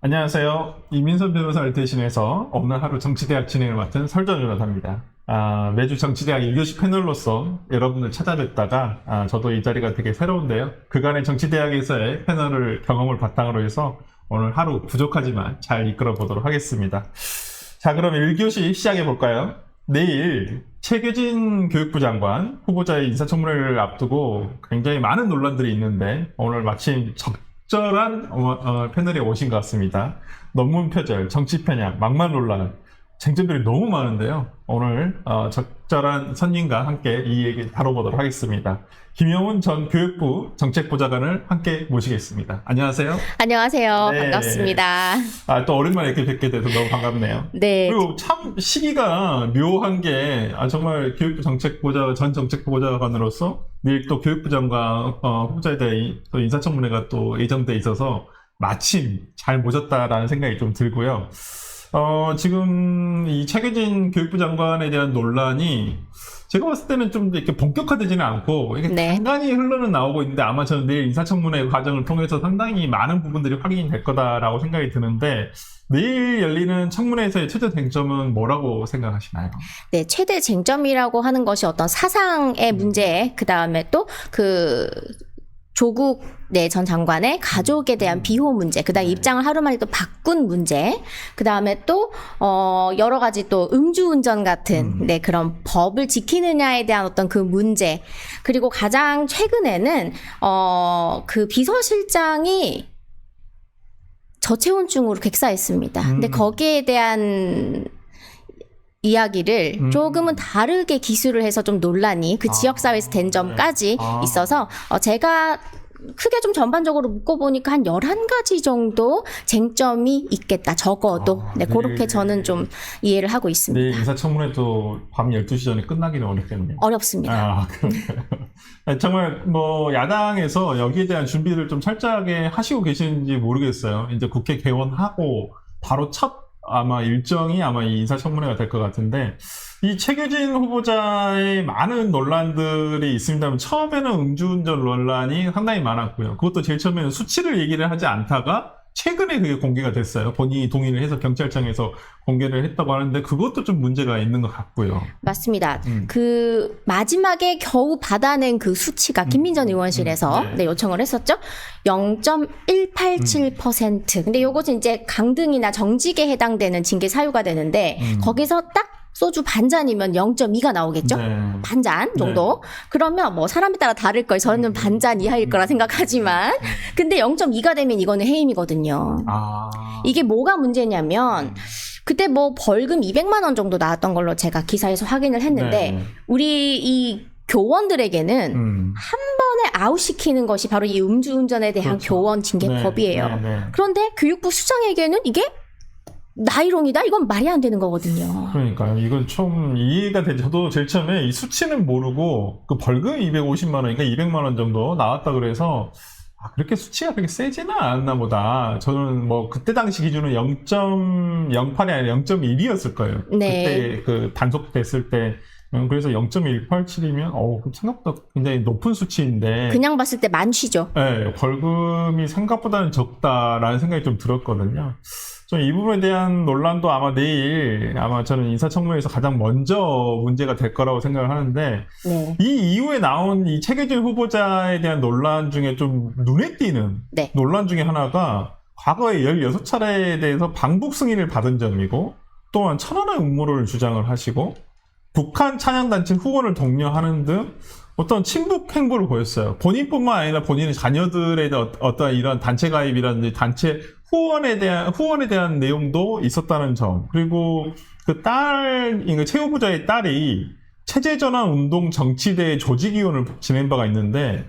안녕하세요. 이민선 변호사를 대신해서 오늘 하루 정치대학 진행을 맡은 설전 변호사입니다. 매주 정치대학 1교시 패널로서 여러분을 찾아뵙다가 저도 이 자리가 되게 새로운데요. 그간의 정치대학에서의 패널을 경험을 바탕으로 해서 오늘 하루 부족하지만 잘 이끌어 보도록 하겠습니다. 자, 그럼 1교시 시작해 볼까요? 내일 최규진 교육부 장관 후보자의 인사청문회를 앞두고 굉장히 많은 논란들이 있는데 오늘 마침 적절한 패널에 오신 것 같습니다. 논문 표절, 정치 편향, 막말 논란, 쟁점들이 너무 많은데요. 오늘 적절한 선임과 함께 이 얘기 다뤄보도록 하겠습니다. 김영훈 전 교육부 정책보좌관을 함께 모시겠습니다. 안녕하세요. 안녕하세요. 네. 반갑습니다. 또 오랜만에 이렇게 뵙게 돼서 너무 반갑네요. 네. 그리고 참 시기가 묘한 게 정말 교육부 전 정책보좌관으로서 내일 또 교육부 장관 후보자에 대한 또 인사청문회가 또 예정돼 있어서 마침 잘 모셨다라는 생각이 좀 들고요. 지금 이 최규진 교육부 장관에 대한 논란이 제가 봤을 때는 좀 이렇게 본격화되지는 않고 이게 네. 간간히 흘러는 나오고 있는데 아마 저는 내일 인사청문회 과정을 통해서 상당히 많은 부분들이 확인이 될 거다라고 생각이 드는데 내일 열리는 청문회에서의 최대 쟁점은 뭐라고 생각하시나요? 네, 최대 쟁점이라고 하는 것이 어떤 사상의 문제, 그 다음에 또 조국 전 장관의 가족에 대한 비호 문제, 그 다음에 입장을 하루 만에 또 바꾼 문제, 그 다음에 또 여러 가지 또 음주운전 같은 그런 법을 지키느냐에 대한 어떤 그 문제, 그리고 가장 최근에는 그 비서실장이 저체온증으로 객사했습니다. 근데 거기에 대한 이야기를 조금은 다르게 기술을 해서 좀 논란이 그 지역사회에서 된 점까지 있어서 제가 크게 좀 전반적으로 묶어보니까 한 11가지 정도 쟁점이 있겠다. 적어도. 그렇게 저는 좀 이해를 하고 있습니다. 내일 인사청문회도 밤 12시 전에 끝나기는 어렵겠네요. 어렵습니다. 그러네요. 정말 야당에서 여기에 대한 준비를 좀 철저하게 하시고 계시는지 모르겠어요. 이제 국회 개원하고 바로 첫 일정이 이 인사청문회가 될 것 같은데, 이 최규진 후보자의 많은 논란들이 있습니다만, 처음에는 음주운전 논란이 상당히 많았고요. 그것도 제일 처음에는 수치를 얘기를 하지 않다가, 최근에 그게 공개가 됐어요. 본인이 동의를 해서 경찰청에서 공개를 했다고 하는데, 그것도 좀 문제가 있는 것 같고요. 맞습니다. 그 마지막에 겨우 받아낸 그 수치가 김민전 의원실에서 요청을 했었죠. 0.187%. 근데 요것은 이제 강등이나 정직에 해당되는 징계 사유가 되는데 거기서 딱 소주 반잔이면 0.2가 나오겠죠? 반잔 정도? 그러면 사람에 따라 다를 거예요. 저는 반잔 이하일 거라 생각하지만. 근데 0.2가 되면 이거는 해임이거든요. 이게 뭐가 문제냐면, 그때 벌금 200만 원 정도 나왔던 걸로 제가 기사에서 확인을 했는데, 우리 이 교원들에게는 한 번에 아웃시키는 것이 바로 이 음주운전에 대한 교원 징계법이에요. 그런데 교육부 수장에게는 이게 나이롱이다? 이건 말이 안 되는 거거든요. 그러니까요. 이건 좀 이해가 되죠. 저도 제일 처음에 이 수치는 모르고 그 벌금 250만 원인가 200만 원 정도 나왔다 그래서 그렇게 수치가 그렇게 세지는 않았나 보다. 저는 그때 당시 기준은 0.08이 아니라 0.1이었을 거예요. 네. 그때 단속됐을 때. 그래서 0.187이면 생각보다 굉장히 높은 수치인데 그냥 봤을 때 만취죠. 네, 벌금이 생각보다는 적다라는 생각이 좀 들었거든요. 좀 이 부분에 대한 논란도 내일 저는 인사청문회에서 가장 먼저 문제가 될 거라고 생각을 하는데 이 이후에 나온 이 최규진 후보자에 대한 논란 중에 좀 눈에 띄는 논란 중에 하나가 과거에 16차례에 대해서 방북 승인을 받은 점이고 또한 1,000원의 음모론을 주장을 하시고 북한 찬양단체 후원을 독려하는 등 어떤 친북 행보를 보였어요. 본인뿐만 아니라 본인의 자녀들에 대한 어떤 이런 단체 가입이라든지 단체 후원에 대한 내용도 있었다는 점. 그리고 최 후보자의 딸이 체제전환 운동 정치대 조직위원을 지낸 바가 있는데,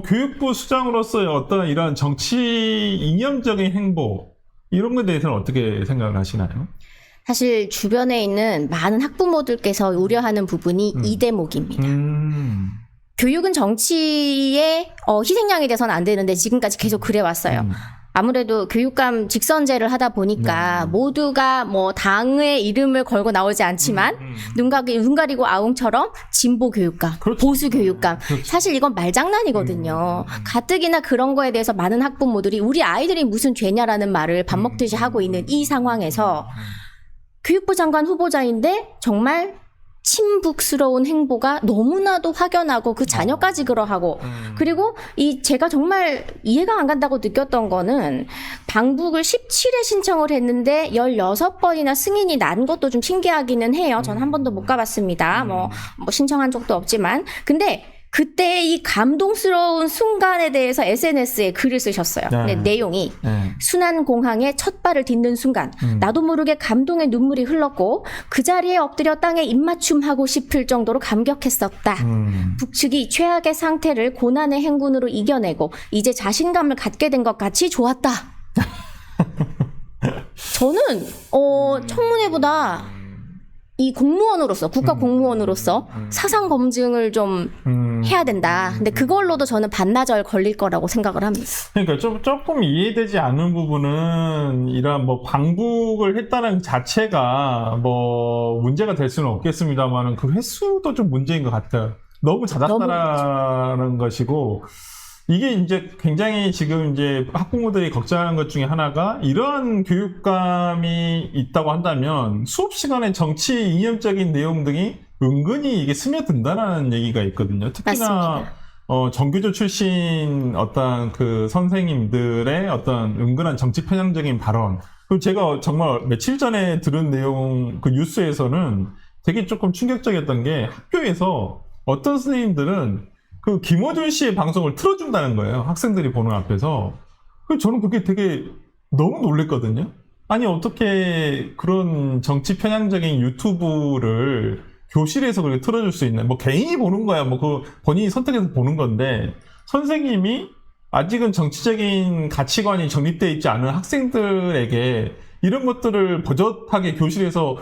교육부 수장으로서의 어떤 이런 정치 이념적인 행보, 이런 것에 대해서는 어떻게 생각을 하시나요? 사실 주변에 있는 많은 학부모들께서 우려하는 부분이 이 대목입니다. 교육은 정치의 희생양이 돼서는 안 되는데 지금까지 계속 그래왔어요. 아무래도 교육감 직선제를 하다 보니까 모두가 뭐 당의 이름을 걸고 나오지 않지만 눈 가리고 아웅처럼 진보 교육감, 그렇죠. 보수 교육감. 그렇죠. 사실 이건 말장난이거든요. 가뜩이나 그런 거에 대해서 많은 학부모들이 우리 아이들이 무슨 죄냐라는 말을 밥 먹듯이 하고 있는 이 상황에서 교육부 장관 후보자인데 정말 친북스러운 행보가 너무나도 확연하고 그 자녀까지 그러하고 그리고 제가 정말 이해가 안 간다고 느꼈던 거는 방북을 17회 신청을 했는데 16번이나 승인이 난 것도 좀 신기하기는 해요. 전 한 번도 못 가봤습니다. 뭐 신청한 적도 없지만 근데 그때 이 감동스러운 순간에 대해서 SNS에 글을 쓰셨어요. 근데 내용이 순안공항에 첫 발을 딛는 순간 나도 모르게 감동의 눈물이 흘렀고 그 자리에 엎드려 땅에 입맞춤하고 싶을 정도로 감격했었다. 북측이 최악의 상태를 고난의 행군으로 이겨내고 이제 자신감을 갖게 된 것 같이 좋았다. 저는 청문회보다 이 공무원으로서 국가 공무원으로서 사상 검증을 좀 해야 된다. 근데 그걸로도 저는 반나절 걸릴 거라고 생각을 합니다. 그러니까 조금 이해되지 않는 부분은 이런 뭐 방북을 했다는 자체가 뭐 문제가 될 수는 없겠습니다만은 그 횟수도 좀 문제인 것 같아요. 너무 잦았다라는 것이고 이게 이제 굉장히 지금 이제 학부모들이 걱정하는 것 중에 하나가 이러한 교육감이 있다고 한다면 수업 시간에 정치 이념적인 내용 등이 은근히 이게 스며든다는 얘기가 있거든요. 특히나 맞습니다. 정교조 출신 어떤 그 선생님들의 어떤 은근한 정치 편향적인 발언. 그리고 제가 정말 며칠 전에 들은 내용 그 뉴스에서는 되게 조금 충격적이었던 게 학교에서 어떤 선생님들은 그 김어준 씨의 방송을 틀어준다는 거예요. 학생들이 보는 앞에서. 저는 그게 되게 너무 놀랬거든요. 아니 어떻게 그런 정치 편향적인 유튜브를 교실에서 그렇게 틀어줄 수 있나? 뭐 개인이 보는 거야. 뭐 그 본인이 선택해서 보는 건데 선생님이 아직은 정치적인 가치관이 정립되어 있지 않은 학생들에게 이런 것들을 버젓하게 교실에서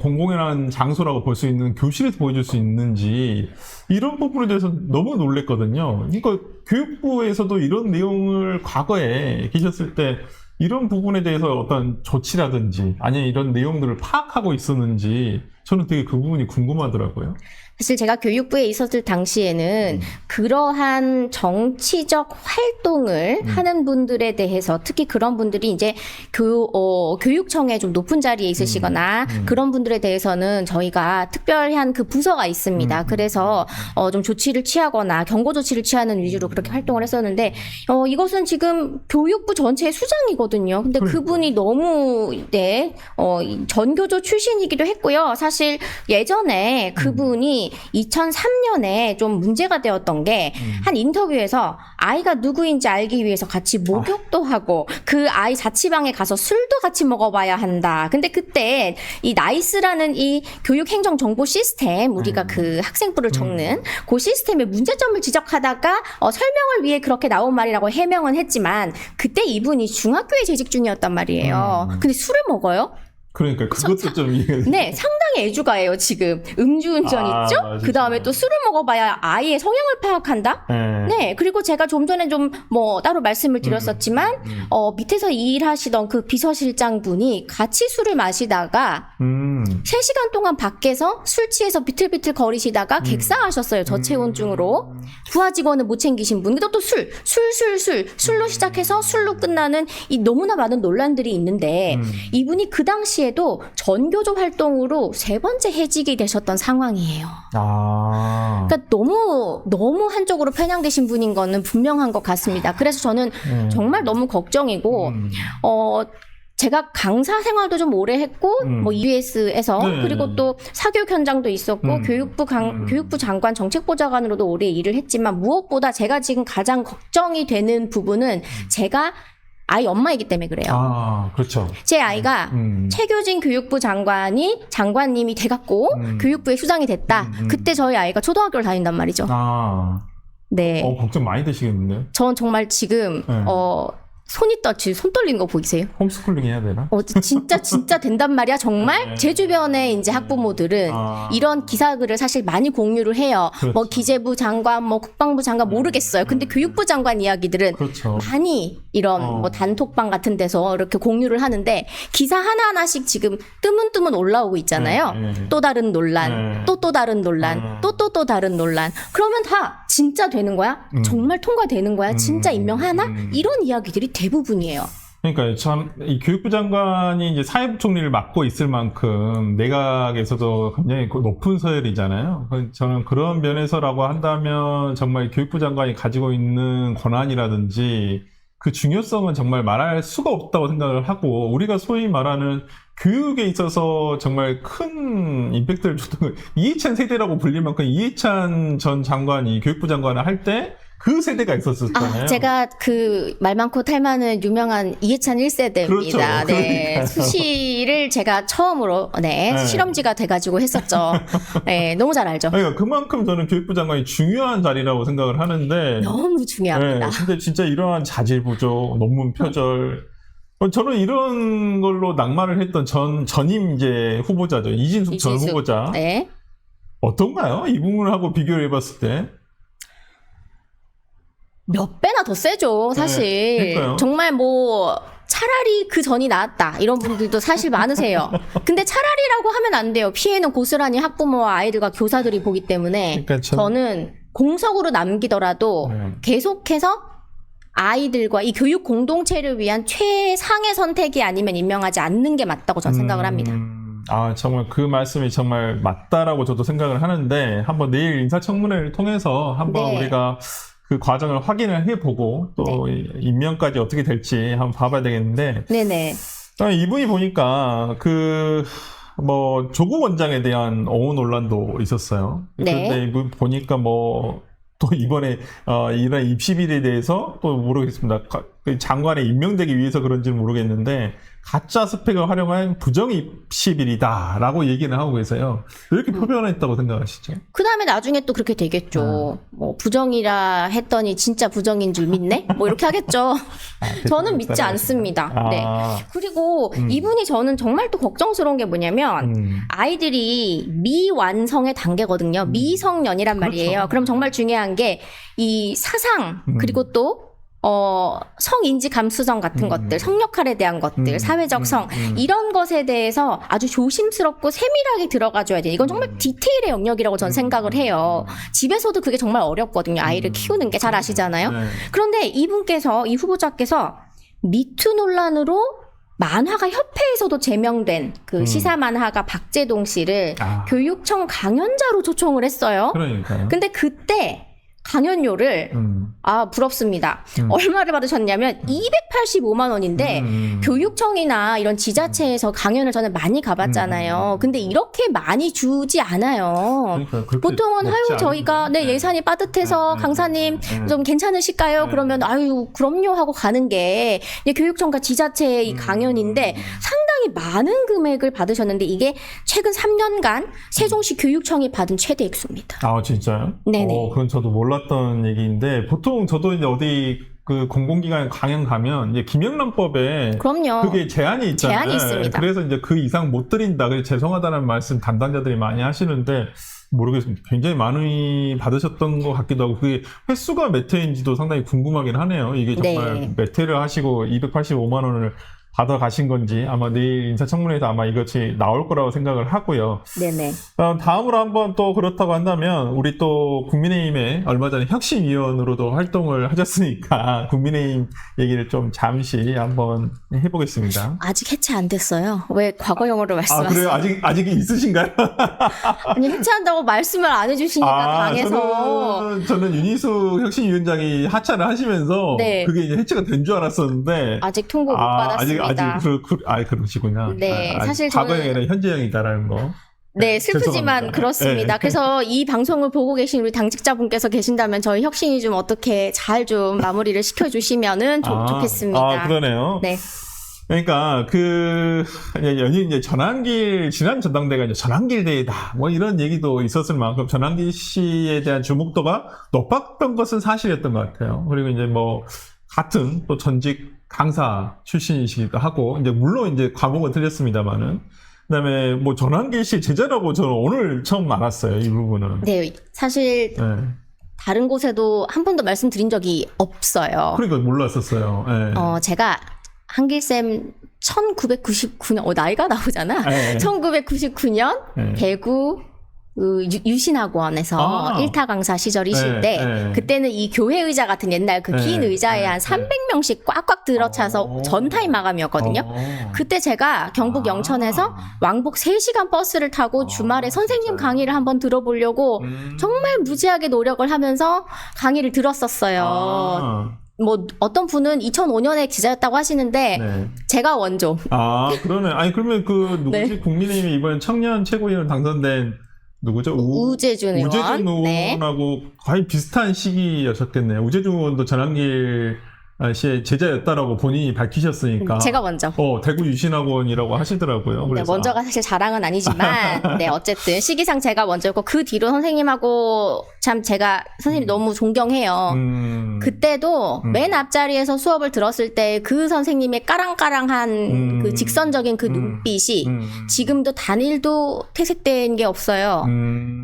공공연한 장소라고 볼 수 있는 교실에서 보여줄 수 있는지 이런 부분에 대해서 너무 놀랬거든요. 그러니까 교육부에서도 이런 내용을 과거에 계셨을 때 이런 부분에 대해서 어떤 조치라든지 아니면 이런 내용들을 파악하고 있었는지 저는 되게 그 부분이 궁금하더라고요. 사실 제가 교육부에 있었을 당시에는 그러한 정치적 활동을 하는 분들에 대해서 특히 그런 분들이 이제 교육청에 좀 높은 자리에 있으시거나 그런 분들에 대해서는 저희가 특별한 그 부서가 있습니다. 그래서 좀 조치를 취하거나 경고 조치를 취하는 위주로 그렇게 활동을 했었는데 이것은 지금 교육부 전체의 수장이거든요. 근데 그분이 너무 전교조 출신이기도 했고요. 사실 예전에 그분이 2003년에 좀 문제가 되었던 게 한 인터뷰에서 아이가 누구인지 알기 위해서 같이 목욕도 하고 그 아이 자취방에 가서 술도 같이 먹어봐야 한다. 근데 그때 이 나이스라는 이 교육행정 정보 시스템 우리가 그 학생부를 적는 그 시스템의 문제점을 지적하다가 설명을 위해 그렇게 나온 말이라고 해명은 했지만 그때 이분이 중학교에 재직 중이었단 말이에요. 근데 술을 먹어요? 그러니까 그것도 좀 이해가 네, 상당히 애주가예요, 지금. 음주운전 있죠? 그 다음에 또 술을 먹어봐야 아이의 성향을 파악한다? 네, 그리고 제가 좀 전에 좀 따로 말씀을 드렸었지만, 밑에서 일하시던 그 비서실장 분이 같이 술을 마시다가, 3시간 동안 밖에서 술 취해서 비틀비틀 거리시다가 객사하셨어요, 저체온증으로. 부하 직원은 못 챙기신 분. 근데 또 술로 시작해서 술로 끝나는 이 너무나 많은 논란들이 있는데, 이분이 그 당시에도 전교조 활동으로 3번째 해직이 되셨던 상황이에요. 그러니까 너무 한쪽으로 편향되신 분인 거는 분명한 것 같습니다. 그래서 저는 정말 너무 걱정이고, 제가 강사 생활도 좀 오래 했고, EBS에서, 그리고 또 사교육 현장도 있었고, 교육부 장관 정책보좌관으로도 오래 일을 했지만, 무엇보다 제가 지금 가장 걱정이 되는 부분은 제가 아이 엄마이기 때문에 그래요. 그렇죠. 제 아이가 최교진 교육부 장관님이 돼갖고 교육부의 수장이 됐다. 그때 저희 아이가 초등학교를 다닌단 말이죠. 네. 걱정 많이 되시겠는데요? 전 정말 지금 손이 지금 손 떨리는 거 보이세요? 홈스쿨링 해야 되나? 진짜 된단 말이야. 정말 네. 제 주변에 이제 학부모들은 이런 기사글을 사실 많이 공유를 해요. 그렇죠. 뭐 기재부 장관, 뭐 국방부 장관 모르겠어요. 근데 교육부 장관 이야기들은 그렇죠. 많이 이런 뭐 단톡방 같은 데서 이렇게 공유를 하는데 기사 하나하나씩 지금 뜨문뜨문 올라오고 있잖아요. 네. 또 다른 논란, 네. 또 다른 논란, 또 다른 논란. 그러면 다 진짜 되는 거야? 정말 통과되는 거야? 진짜 임명하나? 이런 이야기들이 대부분이에요. 그러니까 이 교육부 장관이 이제 사회부총리를 맡고 있을 만큼 내각에서도 굉장히 높은 서열이잖아요. 저는 그런 면에서라고 한다면 정말 교육부 장관이 가지고 있는 권한이라든지 그 중요성은 정말 말할 수가 없다고 생각을 하고, 우리가 소위 말하는 교육에 있어서 정말 큰 임팩트를 줬던 이해찬 세대라고 불릴 만큼 이해찬 전 장관이 교육부 장관을 할 때 그 세대가 있었잖아요. 제가 그 말 많고 탈 많은 유명한 이해찬 1세대입니다. 그렇죠. 네. 그러니까요. 수시를 제가 처음으로 실험지가 돼가지고 했었죠. 네, 너무 잘 알죠. 그러니까 그만큼 저는 교육부 장관이 중요한 자리라고 생각을 하는데 너무 중요합니다. 근데 진짜 이러한 자질 부족, 논문 표절, 저는 이런 걸로 낙마를 했던 전임 이제 후보자죠. 이진숙 전 후보자. 네. 어떤가요? 이 부분하고 비교를 해봤을 때. 몇 배나 더 세죠, 사실. 그러니까요. 정말 뭐, 차라리 그 전이 나았다. 이런 분들도 사실 많으세요. 근데 차라리라고 하면 안 돼요. 피해는 고스란히 학부모와 아이들과 교사들이 보기 때문에. 그러니까 저는 공석으로 남기더라도 계속해서 아이들과 이 교육 공동체를 위한 최상의 선택이 아니면 임명하지 않는 게 맞다고 저는 생각을 합니다. 정말 그 말씀이 정말 맞다라고 저도 생각을 하는데, 한번 내일 인사청문회를 통해서 한번 우리가 그 과정을 확인을 해보고 또 임명까지 어떻게 될지 한번 봐봐야 되겠는데, 네네. 이분이 보니까 뭐 조국 원장에 대한 옹호 논란도 있었어요. 그런데 이분 보니까 또 이번에 이런 입시비리에 대해서 또 모르겠습니다. 장관에 임명되기 위해서 그런지는 모르겠는데 가짜 스펙을 활용한 부정 입시비리다라고 얘기는 하고 계세요. 왜 이렇게 표현했다고 생각하시죠? 그 다음에 나중에 또 그렇게 되겠죠. 뭐 부정이라 했더니 진짜 부정인 줄 믿네? 뭐 이렇게 하겠죠. 저는 믿지 않습니다. 네. 그리고 이분이 저는 정말 또 걱정스러운 게 뭐냐면 아이들이 미완성의 단계거든요. 미성년이란 말이에요. 그렇죠. 그럼 정말 중요한 게 이 사상 그리고 또 성인지 감수성 같은 것들, 성 역할에 대한 것들, 사회적 성, 이런 것에 대해서 아주 조심스럽고 세밀하게 들어가줘야 돼요. 이건 정말 디테일의 영역이라고 저는 생각을 해요. 집에서도 그게 정말 어렵거든요. 아이를 키우는 게 잘 아시잖아요. 그런데 이 후보자께서 미투 논란으로 만화가 협회에서도 제명된 그 시사 만화가 박재동 씨를 교육청 강연자로 초청을 했어요. 그러니까요. 근데 그때 강연료를 부럽습니다. 얼마를 받으셨냐면 285만 원인데 교육청이나 이런 지자체에서 강연을 저는 많이 가봤잖아요. 근데 이렇게 많이 주지 않아요. 그러니까 보통은 저희가 예산이 빠듯해서 강사님 좀 괜찮으실까요? 그러면 그럼요 하고 가는 게 교육청과 지자체의 이 강연인데 상당히 많은 금액을 받으셨는데 이게 최근 3년간 세종시 교육청이 받은 최대 액수입니다. 진짜요? 네네. 그건 저도 몰랐던 얘기인데, 보통 저도 이제 어디 그 공공기관 강연 가면 이제 김영란법에 그럼요. 그게 제한이 있잖아요. 제한이 있습니다. 그래서 이제 그 이상 못 드린다. 그래서 죄송하다는 말씀 담당자들이 많이 하시는데 모르겠습니다. 굉장히 많이 받으셨던 것 같기도 하고, 그게 횟수가 몇 회인지도 상당히 궁금하긴 하네요. 이게 정말 몇 회를 하시고 285만 원을 받아가신 건지 아마 내일 인사청문회에서 아마 이것이 나올 거라고 생각을 하고요. 네네. 다음으로 한번 또 그렇다고 한다면 우리 또 국민의힘에 얼마 전에 혁신위원으로도 활동을 하셨으니까 국민의힘 얘기를 좀 잠시 한번 해보겠습니다. 아직 해체 안 됐어요. 왜 과거형으로 말씀하세요? 그래요? 아직 있으신가요? 아니 해체한다고 말씀을 안 해주시니까 당해서. 저는 윤희숙 혁신위원장이 하차를 하시면서 그게 이제 해체가 된 줄 알았었는데 아직 통보 못 받았습니다. 그러시구나. 네, 사실 과거형이 아니라 현재형이다라는 거. 네, 슬프지만 죄송합니다. 그렇습니다. 그래서 이 방송을 보고 계신 우리 당직자분께서 계신다면 저희 혁신이 좀 어떻게 잘 좀 마무리를 시켜주시면은 좋겠습니다. 그러네요. 네. 그러니까 이제 지난 전당대가 이제 전환길 대회다 뭐 이런 얘기도 있었을 만큼 전환길 씨에 대한 주목도가 높았던 것은 사실이었던 것 같아요. 그리고 이제 뭐 같은 또 전직 강사 출신이시기도 하고, 이제 물론 이제 과목은 틀렸습니다만은. 그다음에 뭐 전환기 씨 제자라고 저는 오늘 처음 알았어요, 이 부분은. 네, 사실 네. 다른 곳에도 한 번도 말씀드린 적이 없어요. 그러니까 몰랐었어요. 네. 제가 한길쌤 1999년, 나이가 나오잖아. 네. 1999년 네. 대구 유신학원에서 1타 강사 시절이실 네, 때 네. 그때는 이 교회 의자 같은 옛날 그 긴 네, 의자에 네, 한 300명씩 꽉꽉 들어차서 전타임 마감이었거든요. 그때 제가 경북 영천에서 왕복 3시간 버스를 타고 주말에 선생님 진짜요? 강의를 한번 들어보려고 정말 무지하게 노력을 하면서 강의를 들었었어요. 뭐 어떤 분은 2005년에 제자였다고 하시는데 네. 제가 원조. 그러네. 아니, 그러면 그 누구지? 네. 국민의힘이 이번 청년 최고위원 당선된 누구죠? 우재준 의원. 우재준 네. 의원하고 거의 비슷한 시기였었겠네요. 우재준 의원도 전환길 씨의 제자였다라고 본인이 밝히셨으니까. 제가 먼저. 대구 유신학원이라고 하시더라고요. 네, 그래서. 먼저가 사실 자랑은 아니지만, 네, 어쨌든 시기상 제가 먼저였고, 그 뒤로 선생님하고 참 제가 선생님 너무 존경해요. 그때도 맨 앞자리에서 수업을 들었을 때 그 선생님의 까랑까랑한 그 직선적인 그 눈빛이 지금도 단일도 퇴색된 게 없어요.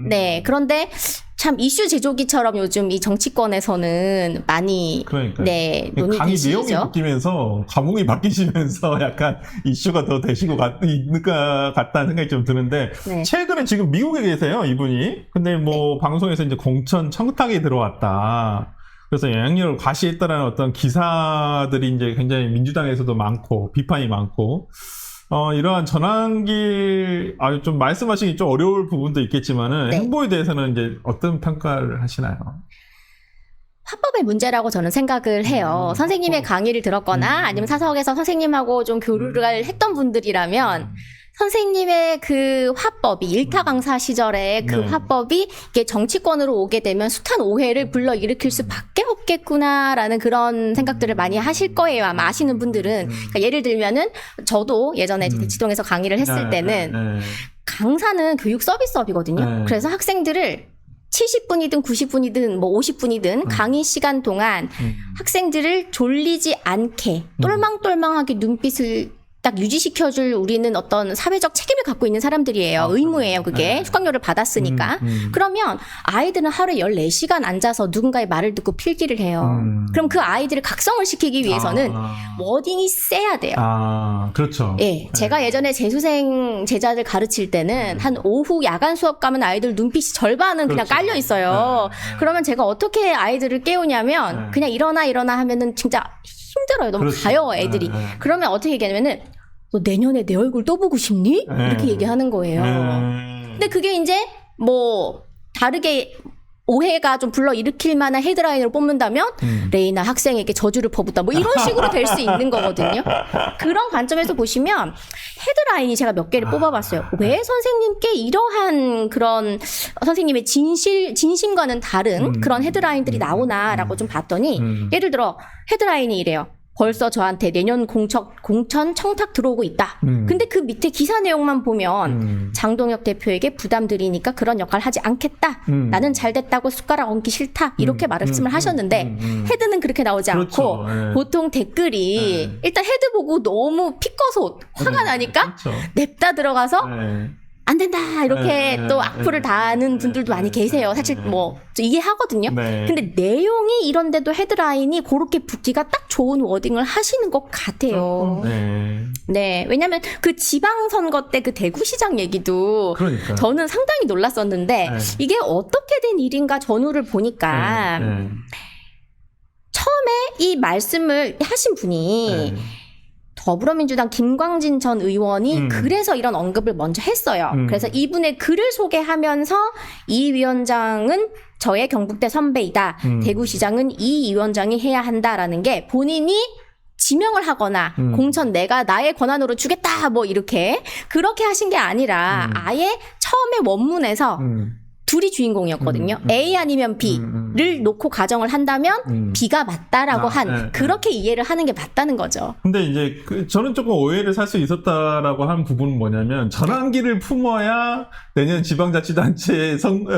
네, 그런데 참 이슈 제조기처럼 요즘 이 정치권에서는 많이 그러니까요. 네, 강의 내용이 논의되시죠. 바뀌면서 과목이 바뀌시면서 약간 이슈가 더 되시고 있는 것 같다는 생각이 좀 드는데 네. 최근에 지금 미국에 계세요, 이분이. 근데 뭐 방송에서 이제 공천 청탁이 들어왔다. 그래서 영향력을 과시했다라는 어떤 기사들이 이제 굉장히 민주당에서도 많고 비판이 많고 이러한 전환길, 좀 말씀하시기 좀 어려울 부분도 있겠지만은, 네. 행보에 대해서는 이제 어떤 평가를 하시나요? 화법의 문제라고 저는 생각을 해요. 선생님의 강의를 들었거나 아니면 사석에서 선생님하고 좀 교류를 했던 분들이라면 선생님의 그 화법이 일타 강사 시절에 그 네. 화법이 이게 정치권으로 오게 되면 숱한 오해를 불러일으킬 수밖에 없겠구나라는 그런 생각들을 많이 하실 거예요. 아마 아시는 분들은. 그러니까 예를 들면은 저도 예전에 대치동에서 강의를 했을 때는 강사는 교육 서비스업이거든요. 네. 그래서 학생들을 70분이든 90분이든 뭐 50분이든 강의 시간 동안 학생들을 졸리지 않게 똘망똘망하게 눈빛을 딱 유지시켜줄 우리는 어떤 사회적 책임을 갖고 있는 사람들이에요. 의무예요, 그게. 네. 수강료를 받았으니까. 그러면 아이들은 하루에 14시간 앉아서 누군가의 말을 듣고 필기를 해요. 그럼 그 아이들을 각성을 시키기 위해서는 워딩이 세야 돼요. 그렇죠. 예, 제가 예전에 재수생 제자들 가르칠 때는 한 오후 야간 수업 가면 아이들 눈빛이 절반은 그냥 그렇죠. 깔려 있어요. 네. 그러면 제가 어떻게 아이들을 깨우냐면 네. 그냥 일어나 하면은 진짜 힘들어요. 너무 그렇죠. 가요, 애들이. 네. 그러면 어떻게 얘기하냐면은 너 내년에 내 얼굴 또 보고 싶니? 네. 이렇게 얘기하는 거예요. 근데 그게 이제 뭐 다르게 오해가 좀 불러일으킬 만한 헤드라인으로 뽑는다면 레이나 학생에게 저주를 퍼붓다 뭐 이런 식으로 될 수 있는 거거든요. 그런 관점에서 보시면 헤드라인이 제가 몇 개를 뽑아봤어요. 왜 선생님께 이러한 그런 선생님의 진심과는 다른 그런 헤드라인들이 나오나라고 좀 봤더니 예를 들어 헤드라인이 이래요. 벌써 저한테 내년 공천 청탁 들어오고 있다. 근데 그 밑에 기사 내용만 보면 장동혁 대표에게 부담드리니까 그런 역할 하지 않겠다. 나는 잘 됐다고 숟가락 얹기 싫다. 이렇게 말씀을 하셨는데 헤드는 그렇게 나오지 그렇죠. 않고 네. 보통 댓글이 일단 헤드 보고 너무 피 꺼서 화가 나니까 그렇죠. 냅다 들어가서 네. 안 된다 이렇게 네, 또 네, 악플을 네, 다하는 네, 분들도 네, 많이 네, 계세요. 네, 사실 네. 뭐 저 이해하거든요. 네. 근데 내용이 이런데도 헤드라인이 그렇게 붙기가 딱 좋은 워딩을 하시는 것 같아요. 네. 네, 왜냐면 그 지방선거 때 그 대구시장 얘기도 그러니까. 저는 상당히 놀랐었는데 네. 이게 어떻게 된 일인가 전후를 보니까 네. 처음에 이 말씀을 하신 분이 네. 더불어민주당 김광진 전 의원이 그래서 이런 언급을 먼저 했어요. 그래서 이분의 글을 소개하면서 이 위원장은 저의 경북대 선배이다. 대구시장은 이 위원장이 해야 한다라는 게 본인이 지명을 하거나 공천 내가 나의 권한으로 주겠다 뭐 이렇게 그렇게 하신 게 아니라 아예 처음에 원문에서 둘이 주인공이었거든요. A 아니면 B를 놓고 가정을 한다면 B가 맞다라고 한 그렇게 이해를 하는 게 맞다는 거죠. 근데 이제 저는 조금 오해를 살 수 있었다라고 한 부분은 뭐냐면 전환기를 품어야 내년 지방자치단체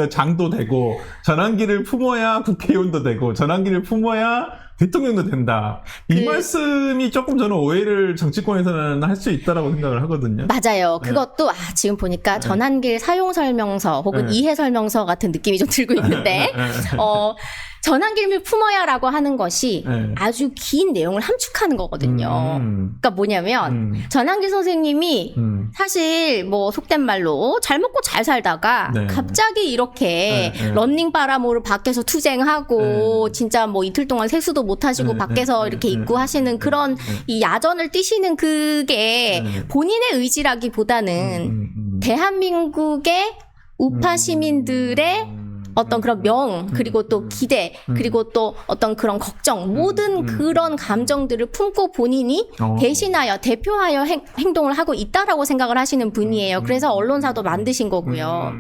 장도 되고 전환기를 품어야 국회의원도 되고 전환기를 품어야 대통령도 된다. 이 말씀이 조금 저는 오해를 정치권에서는 할 수 있다라고 생각을 하거든요. 맞아요. 그것도 지금 보니까 전환길 사용 설명서 혹은 이해 설명서 같은 느낌이 좀 들고 있는데 전환길을 품어야라고 하는 것이 아주 긴 내용을 함축하는 거거든요. 그러니까 뭐냐면 전환길 선생님이 사실 뭐 속된 말로 잘 먹고 잘 살다가 갑자기 이렇게 런닝 바람으로 밖에서 투쟁하고 진짜 뭐 이틀 동안 세수도 못 하시고 밖에서 이렇게 있고 하시는 그런 이 야전을 뛰시는 그게 본인의 의지라기보다는 대한민국의 우파 시민들의 어떤 그런 명, 그리고 또 기대, 그리고 또 어떤 그런 걱정, 모든 그런 감정들을 품고 본인이 대신하여, 대표하여 행동을 하고 있다라고 생각을 하시는 분이에요. 그래서 언론사도 만드신 거고요.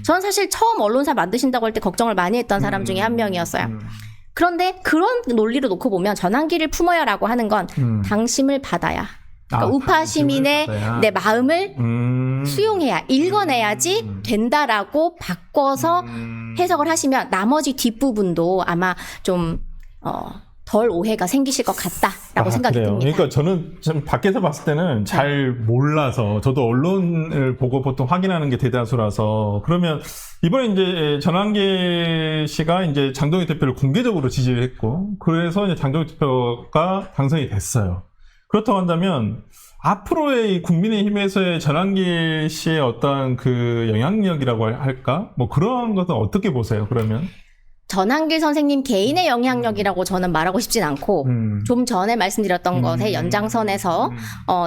저는 사실 처음 언론사 만드신다고 할 때 걱정을 많이 했던 사람 중에 한 명이었어요. 그런데 그런 논리로 놓고 보면 전환기를 품어야라고 하는 건 당심을 받아야. 그러니까 우파 시민의 내 마음을 수용해야, 읽어내야지 된다라고 바꿔서 해석을 하시면 나머지 뒷부분도 아마 좀 덜 오해가 생기실 것 같다라고 생각이 그래요. 듭니다. 그러니까 저는 좀 밖에서 봤을 때는 잘 몰라서, 저도 언론을 보고 보통 확인하는 게 대다수라서, 그러면 이번에 이제 전환길 씨가 이제 장동혁 대표를 공개적으로 지지를 했고, 그래서 이제 장동혁 대표가 당선이 됐어요. 그렇다고 한다면 앞으로의 국민의힘에서의 전환길 씨의 어떤 그 영향력이라고 할까? 뭐 그런 것은 어떻게 보세요, 그러면? 전환길 선생님 개인의 영향력이라고 저는 말하고 싶진 않고 좀 전에 말씀드렸던 것의 연장선에서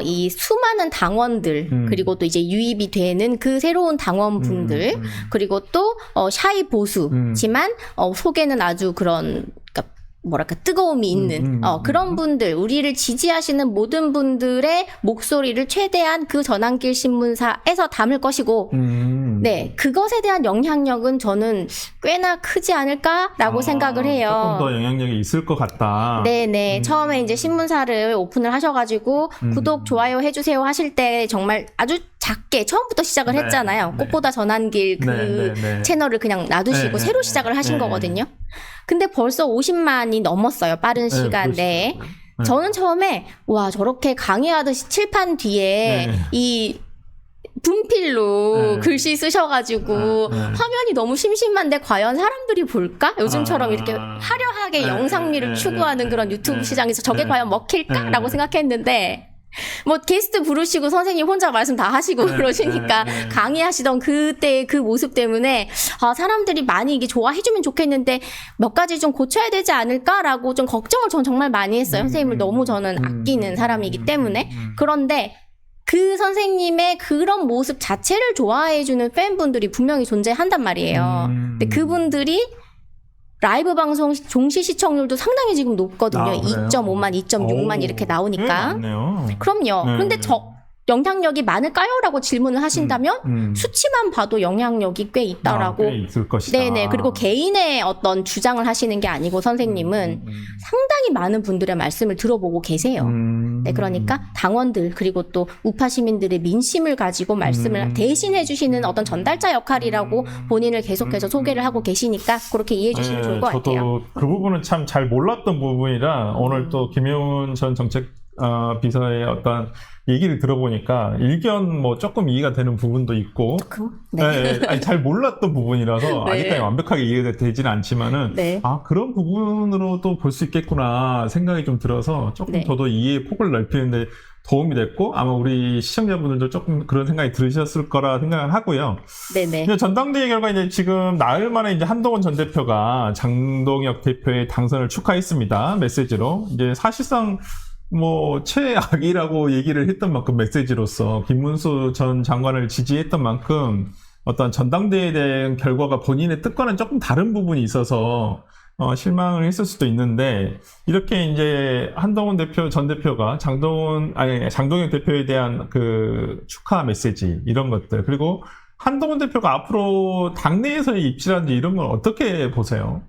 이 수많은 당원들 그리고 또 이제 유입이 되는 그 새로운 당원분들 그리고 또 샤이 보수지만 속에는 아주 그런 그러니까 뭐랄까 뜨거움이 있는 그런 분들, 우리를 지지하시는 모든 분들의 목소리를 최대한 그 전환길 신문사에서 담을 것이고 네, 그것에 대한 영향력은 저는 꽤나 크지 않을까라고 생각을 해요. 조금 더 영향력이 있을 것 같다. 네네. 처음에 이제 신문사를 오픈을 하셔가지고 구독, 좋아요 해주세요 하실 때 정말 아주 작게 처음부터 시작을 했잖아요. 꽃보다 전환길 그 채널을 그냥 놔두시고 새로 시작을 하신 거거든요. 근데 벌써 50만이 넘었어요. 빠른 시간 내에. 저는 처음에 와 저렇게 강의하듯이 칠판 뒤에 이 분필로 글씨 쓰셔가지고 화면이 너무 심심한데 과연 사람들이 볼까? 요즘처럼 이렇게 화려하게 영상미를 추구하는 그런 유튜브 시장에서 저게 과연 먹힐까? 라고 생각했는데 뭐 게스트 부르시고 선생님 혼자 말씀 다 하시고 그러시니까 강의하시던 그때의 그 모습 때문에 사람들이 많이 이게 좋아해주면 좋겠는데 몇 가지 좀 고쳐야 되지 않을까라고 좀 걱정을 전 정말 많이 했어요. 선생님을 너무 저는 아끼는 사람이기 때문에. 그런데 그 선생님의 그런 모습 자체를 좋아해주는 팬분들이 분명히 존재한단 말이에요. 근데 그분들이 라이브 방송 종시 시청률도 상당히 지금 높거든요. 2.5만, 2.6만 이렇게 나오니까. 그럼요. 그런데 영향력이 많을까요? 라고 질문을 하신다면 수치만 봐도 영향력이 꽤 있다라고. 꽤 있을 것이다. 네네. 그리고 개인의 어떤 주장을 하시는 게 아니고 선생님은 상당히 많은 분들의 말씀을 들어보고 계세요. 네, 그러니까 당원들 그리고 또 우파 시민들의 민심을 가지고 말씀을 대신해 주시는 어떤 전달자 역할이라고 본인을 계속해서 소개를 하고 계시니까 그렇게 이해해 주시면 좋을 것 같아요. 저도 그 부분은 참 잘 몰랐던 부분이라 오늘 또 김혜훈 전 정책 비서의 어떤 얘기를 들어보니까 일견 뭐 조금 이해가 되는 부분도 있고 아니, 잘 몰랐던 부분이라서 아직까지 완벽하게 이해가 되지는 않지만은 그런 부분으로도 볼 수 있겠구나 생각이 좀 들어서 조금 저도 이해의 폭을 넓히는데 도움이 됐고 아마 우리 시청자분들도 조금 그런 생각이 들으셨을 거라 생각을 하고요. 네네. 전당대회 결과 이제 지금 나흘 만에 이제 한동훈 전 대표가 장동혁 대표의 당선을 축하했습니다. 메시지로 이제 사실상 뭐 최악이라고 얘기를 했던 만큼 메시지로서 김문수 전 장관을 지지했던 만큼 어떤 전당대회에 대한 결과가 본인의 뜻과는 조금 다른 부분이 있어서 실망을 했을 수도 있는데 이렇게 이제 한동훈 전 대표가 장동혁 대표에 대한 그 축하 메시지 이런 것들 그리고 한동훈 대표가 앞으로 당내에서의 입지라든지 이런 건 어떻게 보세요?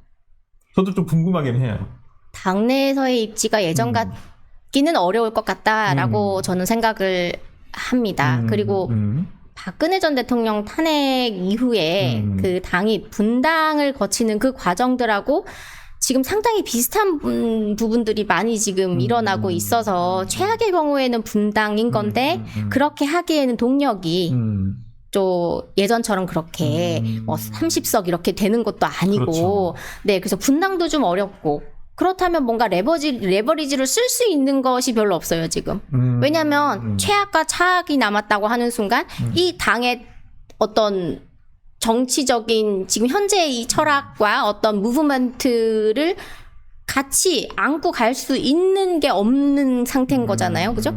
저도 좀 궁금하긴 해요. 당내에서의 입지가 예전 같기는 어려울 것 같다라고 저는 생각을 합니다. 그리고 박근혜 전 대통령 탄핵 이후에 그 당이 분당을 거치는 그 과정들하고 지금 상당히 비슷한 부분들이 많이 지금 일어나고 있어서 최악의 경우에는 분당인 건데 그렇게 하기에는 동력이 또 예전처럼 그렇게 뭐 30석 이렇게 되는 것도 아니고 그렇죠. 네, 그래서 분당도 좀 어렵고 그렇다면 뭔가 레버리지를 쓸 수 있는 것이 별로 없어요, 지금. 왜냐하면 최악과 차악이 남았다고 하는 순간 이 당의 어떤 정치적인 지금 현재의 이 철학과 어떤 무브먼트를 같이 안고 갈 수 있는 게 없는 상태인 거잖아요. 그죠?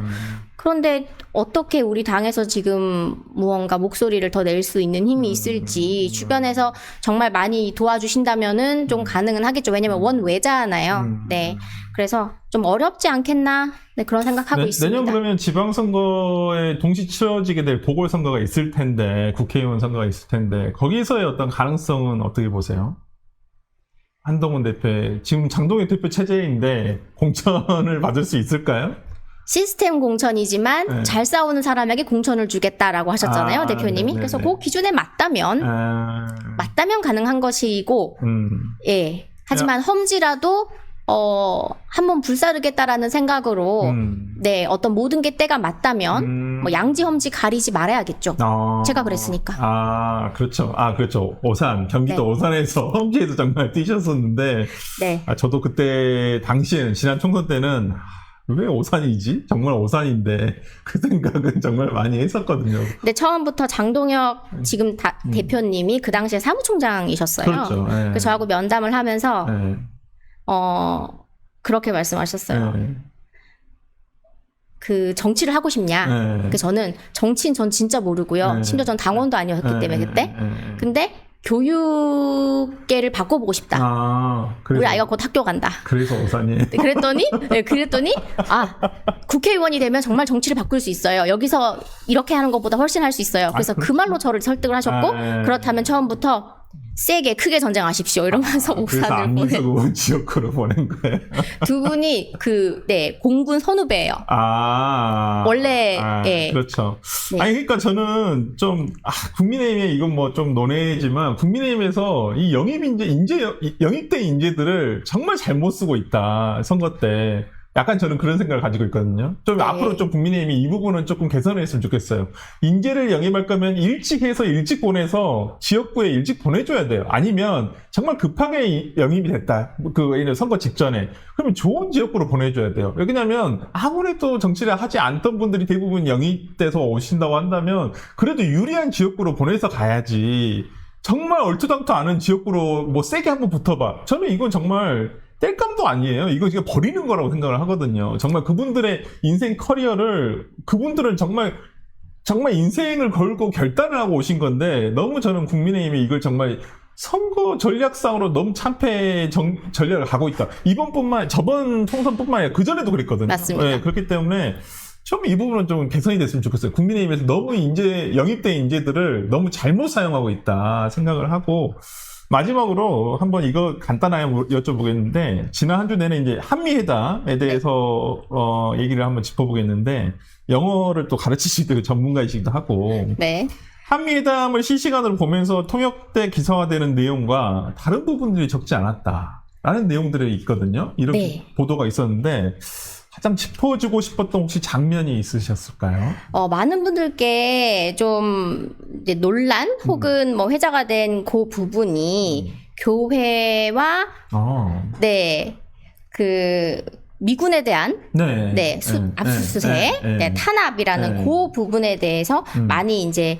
그런데 어떻게 우리 당에서 지금 무언가 목소리를 더 낼 수 있는 힘이 있을지 주변에서 정말 많이 도와주신다면은 좀 가능은 하겠죠. 왜냐면 원외자잖아요. 네. 그래서 좀 어렵지 않겠나? 네, 그런 생각하고 있습니다. 내년 그러면 지방선거에 동시 치러지게 될 보궐선거가 있을 텐데, 국회의원 선거가 있을 텐데, 거기서의 어떤 가능성은 어떻게 보세요? 한동훈 대표, 지금 장동혁 대표 체제인데 공천을 받을 수 있을까요? 시스템 공천이지만 네. 잘 싸우는 사람에게 공천을 주겠다라고 하셨잖아요, 아, 대표님이. 네네네. 그래서 그 기준에 맞다면 가능한 것이고, 예. 하지만 험지라도 한번 불사르겠다라는 생각으로 네, 어떤 모든 게 때가 맞다면 뭐 양지 험지 가리지 말아야겠죠. 제가 그랬으니까. 아, 그렇죠. 아, 그렇죠. 오산, 경기도 네. 오산에서 험지에도 정말 뛰셨었는데, 네. 저도 그때 당시에는 지난 총선 때는 왜 오산이지? 정말 오산인데 그 생각은 정말 많이 했었거든요. 근데 처음부터 장동혁 지금 대표님이 그 당시에 사무총장이셨어요. 그렇죠. 네. 그래서 저하고 면담을 하면서 네. 그렇게 말씀하셨어요. 네. 그 정치를 하고 싶냐? 네. 그래서 저는 정치인 전 진짜 모르고요. 네. 심지어 전 당원도 아니었기 때문에 그때. 근데 교육계를 바꿔보고 싶다. 그래서, 우리 아이가 곧 학교 간다. 그래서 오산이. 네, 그랬더니 국회의원이 되면 정말 정치를 바꿀 수 있어요. 여기서 이렇게 하는 것보다 훨씬 할 수 있어요. 그래서 그 말로 저를 설득을 하셨고 그렇다면 처음부터 세게 크게 전쟁하십시오 이러면서 그래서 오산을 안민석 보낸 의원 지역구로 보낸 거예요. 두 분이 공군 선후배예요. 원래 예. 그렇죠. 네. 아니 그러니까 저는 좀 국민의힘에 이건 뭐 좀 논외지만 국민의힘에서 이 영입대 인재들을 정말 잘못 쓰고 있다 선거 때. 약간 저는 그런 생각을 가지고 있거든요. 좀 네. 앞으로 좀 국민의힘이 이 부분은 조금 개선했으면 좋겠어요. 인재를 영입할 거면 일찍 해서 일찍 보내서 지역구에 일찍 보내줘야 돼요. 아니면 정말 급하게 영입이 됐다. 선거 직전에. 그러면 좋은 지역구로 보내줘야 돼요. 왜냐면 아무래도 정치를 하지 않던 분들이 대부분 영입돼서 오신다고 한다면 그래도 유리한 지역구로 보내서 가야지. 정말 얼토당토 않은 지역구로 뭐 세게 한번 붙어봐. 저는 이건 정말 뗄감도 아니에요. 이거 버리는 거라고 생각을 하거든요. 정말 그분들의 인생 커리어를 그분들은 정말 인생을 걸고 결단을 하고 오신 건데 너무 저는 국민의힘이 이걸 정말 선거 전략상으로 너무 참패 전략을 가고 있다. 저번 총선뿐만 아니라 그 전에도 그랬거든요. 맞습니다. 네, 그렇기 때문에 좀 이 부분은 좀 개선이 됐으면 좋겠어요. 국민의힘에서 너무 영입된 인재들을 너무 잘못 사용하고 있다 생각을 하고. 마지막으로 한번 이거 간단하게 여쭤보겠는데 지난 한 주 내내 이제 한미회담에 대해서 얘기를 한번 짚어보겠는데 영어를 또 가르치시기도 전문가이시기도 하고 네. 한미회담을 실시간으로 보면서 통역돼 기사화되는 내용과 다른 부분들이 적지 않았다라는 내용들이 있거든요. 이렇게 네. 보도가 있었는데 가장 짚어주고 싶었던 혹시 장면이 있으셨을까요? 많은 분들께 좀 이제 논란 혹은 뭐 회자가 된 그 부분이 교회와 미군에 대한 압수수색, 탄압이라는 그 부분에 대해서 많이 이제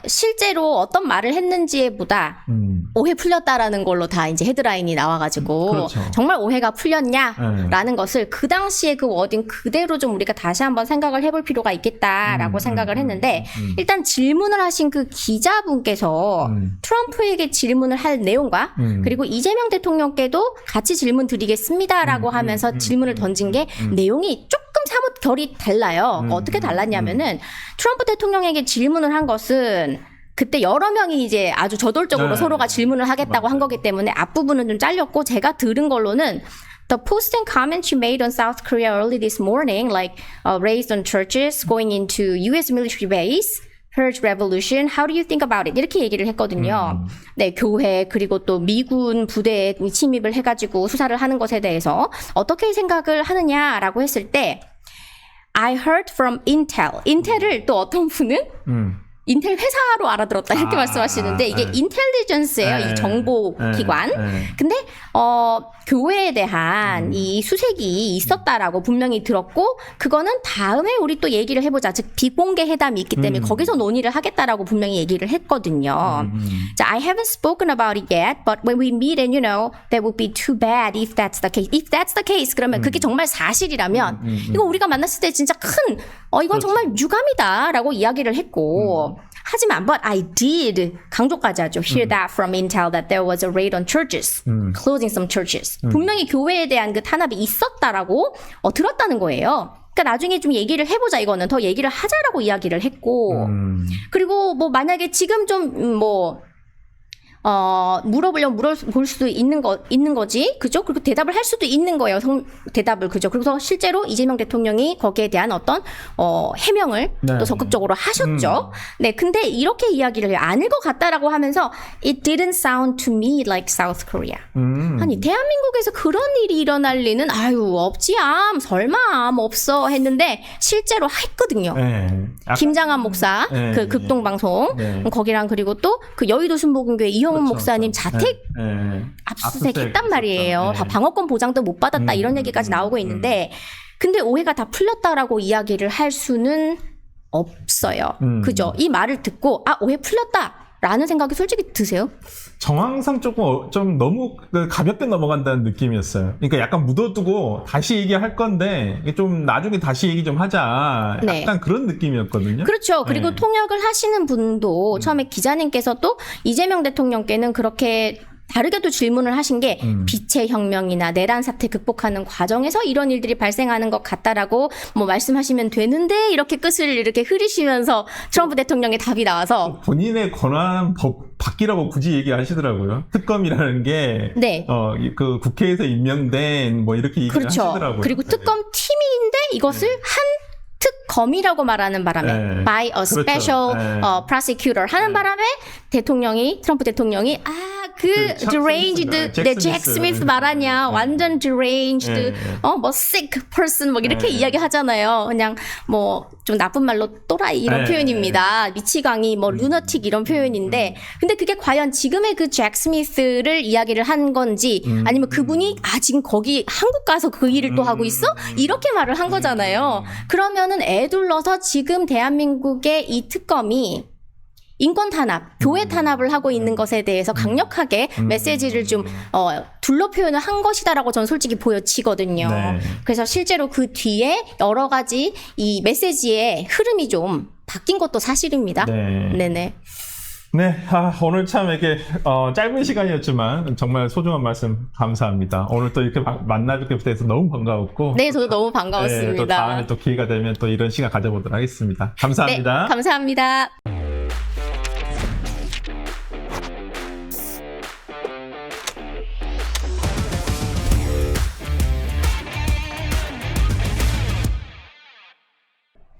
실제로 어떤 말을 했는지보다 오해 풀렸다라는 걸로 다 이제 헤드라인이 나와가지고 그렇죠. 정말 오해가 풀렸냐라는 것을 그 당시에 그 워딩 그대로 좀 우리가 다시 한번 생각을 해볼 필요가 있겠다라고 생각을 했는데 일단 질문을 하신 그 기자분께서 트럼프에게 질문을 할 내용과 그리고 이재명 대통령께도 같이 질문 드리겠습니다라고 하면서 질문을 던진 게 내용이 조금 사뭇 결이 달라요. 어떻게 달랐냐면은 트럼프 대통령에게 질문을 한 것은 그때 여러 명이 이제 아주 저돌적으로 서로가 질문을 하겠다고 한 거기 때문에 앞부분은 좀 잘렸고 제가 들은 걸로는 The posts and comments you made on South Korea early this morning, like raised on churches going into U.S. military base, Purge Revolution, how do you think about it? 이렇게 얘기를 했거든요. 네, 교회 그리고 또 미군 부대에 침입을 해가지고 수사를 하는 것에 대해서 어떻게 생각을 하느냐라고 했을 때 I heard from Intel. 인텔을 또 어떤 분은 인텔 회사로 알아들었다 이렇게 말씀하시는데 이게 인텔리전스예요. 이 정보 기관. 근데 교회에 대한 이 수색이 있었다라고 분명히 들었고 그거는 다음에 우리 또 얘기를 해보자. 즉 비공개 회담이 있기 때문에 거기서 논의를 하겠다라고 분명히 얘기를 했거든요. 자, I haven't spoken about it yet, but when we meet and that would be too bad if that's the case. If that's the case, 그러면 그게 정말 사실이라면 이거 우리가 만났을 때 진짜 큰 이건 정말 유감이다라고 이야기를 했고 하지만 but I did 강조까지 하죠. Hear that from Intel that there was a raid on churches, closing some churches. 분명히 교회에 대한 그 탄압이 있었다라고 들었다는 거예요. 그러니까 나중에 좀 얘기를 해보자 이거는 더 얘기를 하자라고 이야기를 했고 그리고 뭐 만약에 지금 좀 물어볼 수도 있는 거지. 그죠? 그리고 대답을 할 수도 있는 거예요. 대답을. 그죠? 그래서 실제로 이재명 대통령이 거기에 대한 어떤, 해명을 또 적극적으로 하셨죠. 네. 근데 이렇게 이야기를 해요. 아닐 것 같다라고 하면서 it didn't sound to me like South Korea. 아니, 대한민국에서 그런 일이 일어날 리는 없지암. 설마암 없어. 했는데 실제로 했거든요. 네. 김장한 목사, 그 극동방송. 거기랑 그리고 또 그 여의도 순복음교회 이형훈 목사님 자택 압수수색했단 말이에요. 다 방어권 보장도 못 받았다 이런 얘기까지 나오고 있는데 근데 오해가 다 풀렸다라고 이야기를 할 수는 없어요. 그죠? 이 말을 듣고 오해 풀렸다라는 생각이 솔직히 드세요? 정황상 조금 좀 너무 가볍게 넘어간다는 느낌이었어요. 그러니까 약간 묻어두고 다시 얘기할 건데 좀 나중에 다시 얘기 좀 하자. 약간 그런 느낌이었거든요. 그렇죠. 그리고 통역을 하시는 분도 처음에 기자님께서 또 이재명 대통령께는 그렇게 다르게도 질문을 하신 게 빛의 혁명이나 내란 사태 극복하는 과정에서 이런 일들이 발생하는 것 같다라고 뭐 말씀하시면 되는데 이렇게 끝을 이렇게 흐리시면서 트럼프 대통령의 답이 나와서 본인의 권한 법 바뀌라고 굳이 얘기하시더라고요. 특검이라는 게 그 국회에서 임명된 뭐 이렇게 얘기를 하시더라고요. 그리고 특검 팀인데 이것을 한 특검이라고 말하는 바람에 by a special prosecutor 하는 바람에 트럼프 대통령이 deranged, 잭 스미스 말하냐, 완전 deranged, 뭐 sick person 뭐 이렇게 이야기 하잖아요. 그냥 뭐 좀 나쁜 말로 또라이 이런 표현입니다. 미치광이 뭐 lunatic 이런 표현인데, 근데 그게 과연 지금의 그 잭 스미스를 이야기를 한 건지, 아니면 그분이 지금 거기 한국 가서 그 일을 또 하고 있어? 이렇게 말을 한 거잖아요. 그러면은 애둘러서 지금 대한민국의 이 특검이 인권 탄압, 교회 탄압을 하고 있는 것에 대해서 강력하게 메시지를 좀 둘러 표현을 한 것이다라고 저는 솔직히 보여지거든요. 그래서 실제로 그 뒤에 여러 가지 이 메시지의 흐름이 좀 바뀐 것도 사실입니다. 네네. 네, 오늘 참 이렇게 짧은 시간이었지만 정말 소중한 말씀 감사합니다. 오늘 또 이렇게 만나뵙게 돼서 너무 반가웠고, 네, 저도 너무 반가웠습니다. 또 다음에 또 기회가 되면 또 이런 시간 가져보도록 하겠습니다. 감사합니다. 네, 감사합니다.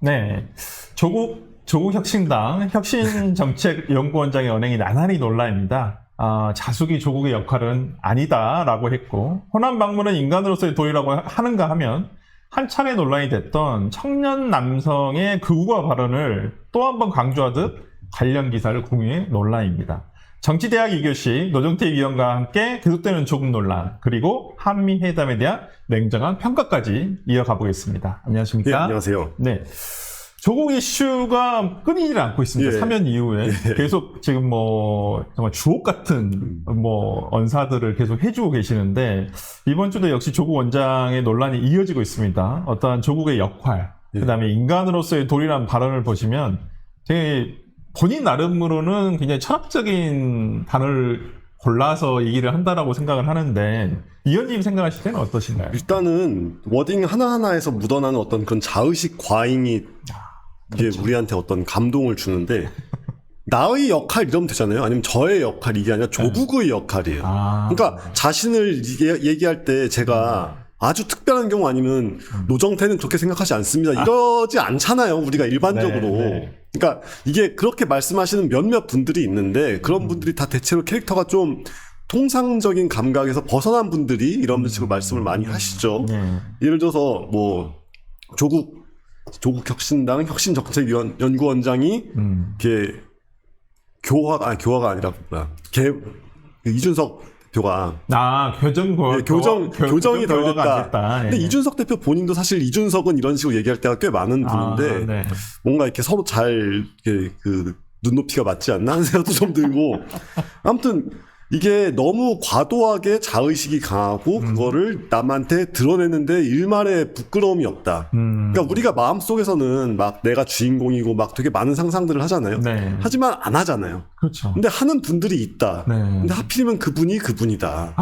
네, 조국 혁신당 혁신정책연구원장의 언행이 나날이 논란입니다. 자숙이 조국의 역할은 아니다라고 했고, 호남 방문은 인간으로서의 도리라고 하는가 하면 한 차례 논란이 됐던 청년 남성의 극우화 발언을 또 한 번 강조하듯 관련 기사를 공유해 논란입니다. 정치대학 2교시 노정태 위원과 함께 계속되는 조국 논란, 그리고 한미 회담에 대한 냉정한 평가까지 이어가 보겠습니다. 안녕하십니까? 네, 안녕하세요. 네. 조국 이슈가 끊이질 않고 있습니다. 사면 이후에 계속 지금 뭐 정말 주옥 같은 뭐 언사들을 계속 해주고 계시는데, 이번 주도 역시 조국 원장의 논란이 이어지고 있습니다. 어떠한 조국의 역할, 그다음에 인간으로서의 도리라는 발언을 보시면 되게 본인 나름으로는 굉장히 철학적인 단어를 골라서 얘기를 한다라고 생각을 하는데, 이 의원님 생각하실 때는 어떠신가요? 일단은 워딩 하나하나에서 묻어나는 어떤 그런 자의식 과잉이 이게 우리한테 어떤 감동을 주는데, 나의 역할 이러면 되잖아요. 아니면 저의 역할, 이게 아니라 조국의 역할이에요. 그러니까 자신을 얘기할 때 제가 아주 특별한 경우 아니면 노정태는 그렇게 생각하지 않습니다, 이러지 않잖아요, 우리가 일반적으로. 그러니까 이게 그렇게 말씀하시는 몇몇 분들이 있는데 그런 분들이 다 대체로 캐릭터가 좀 통상적인 감각에서 벗어난 분들이 이런 식으로 말씀을 많이 하시죠. 예를 들어서 뭐 조국 혁신당 혁신정책연구원장이 이렇게 교화가 아니라 뭐야 이준석 대표가 교정이 덜 됐다. 근데 이준석 대표 본인도 사실 이준석은 이런 식으로 얘기할 때가 꽤 많은 분인데 뭔가 이렇게 서로 잘 이렇게 그 눈높이가 맞지 않나 하는 생각도 좀 들고 아무튼 이게 너무 과도하게 자의식이 강하고 그거를 남한테 드러내는데 일말의 부끄러움이 없다. 그러니까 우리가 마음속에서는 막 내가 주인공이고 막 되게 많은 상상들을 하잖아요. 하지만 안 하잖아요. 그렇죠. 근데 하는 분들이 있다. 근데 하필이면 그분이다.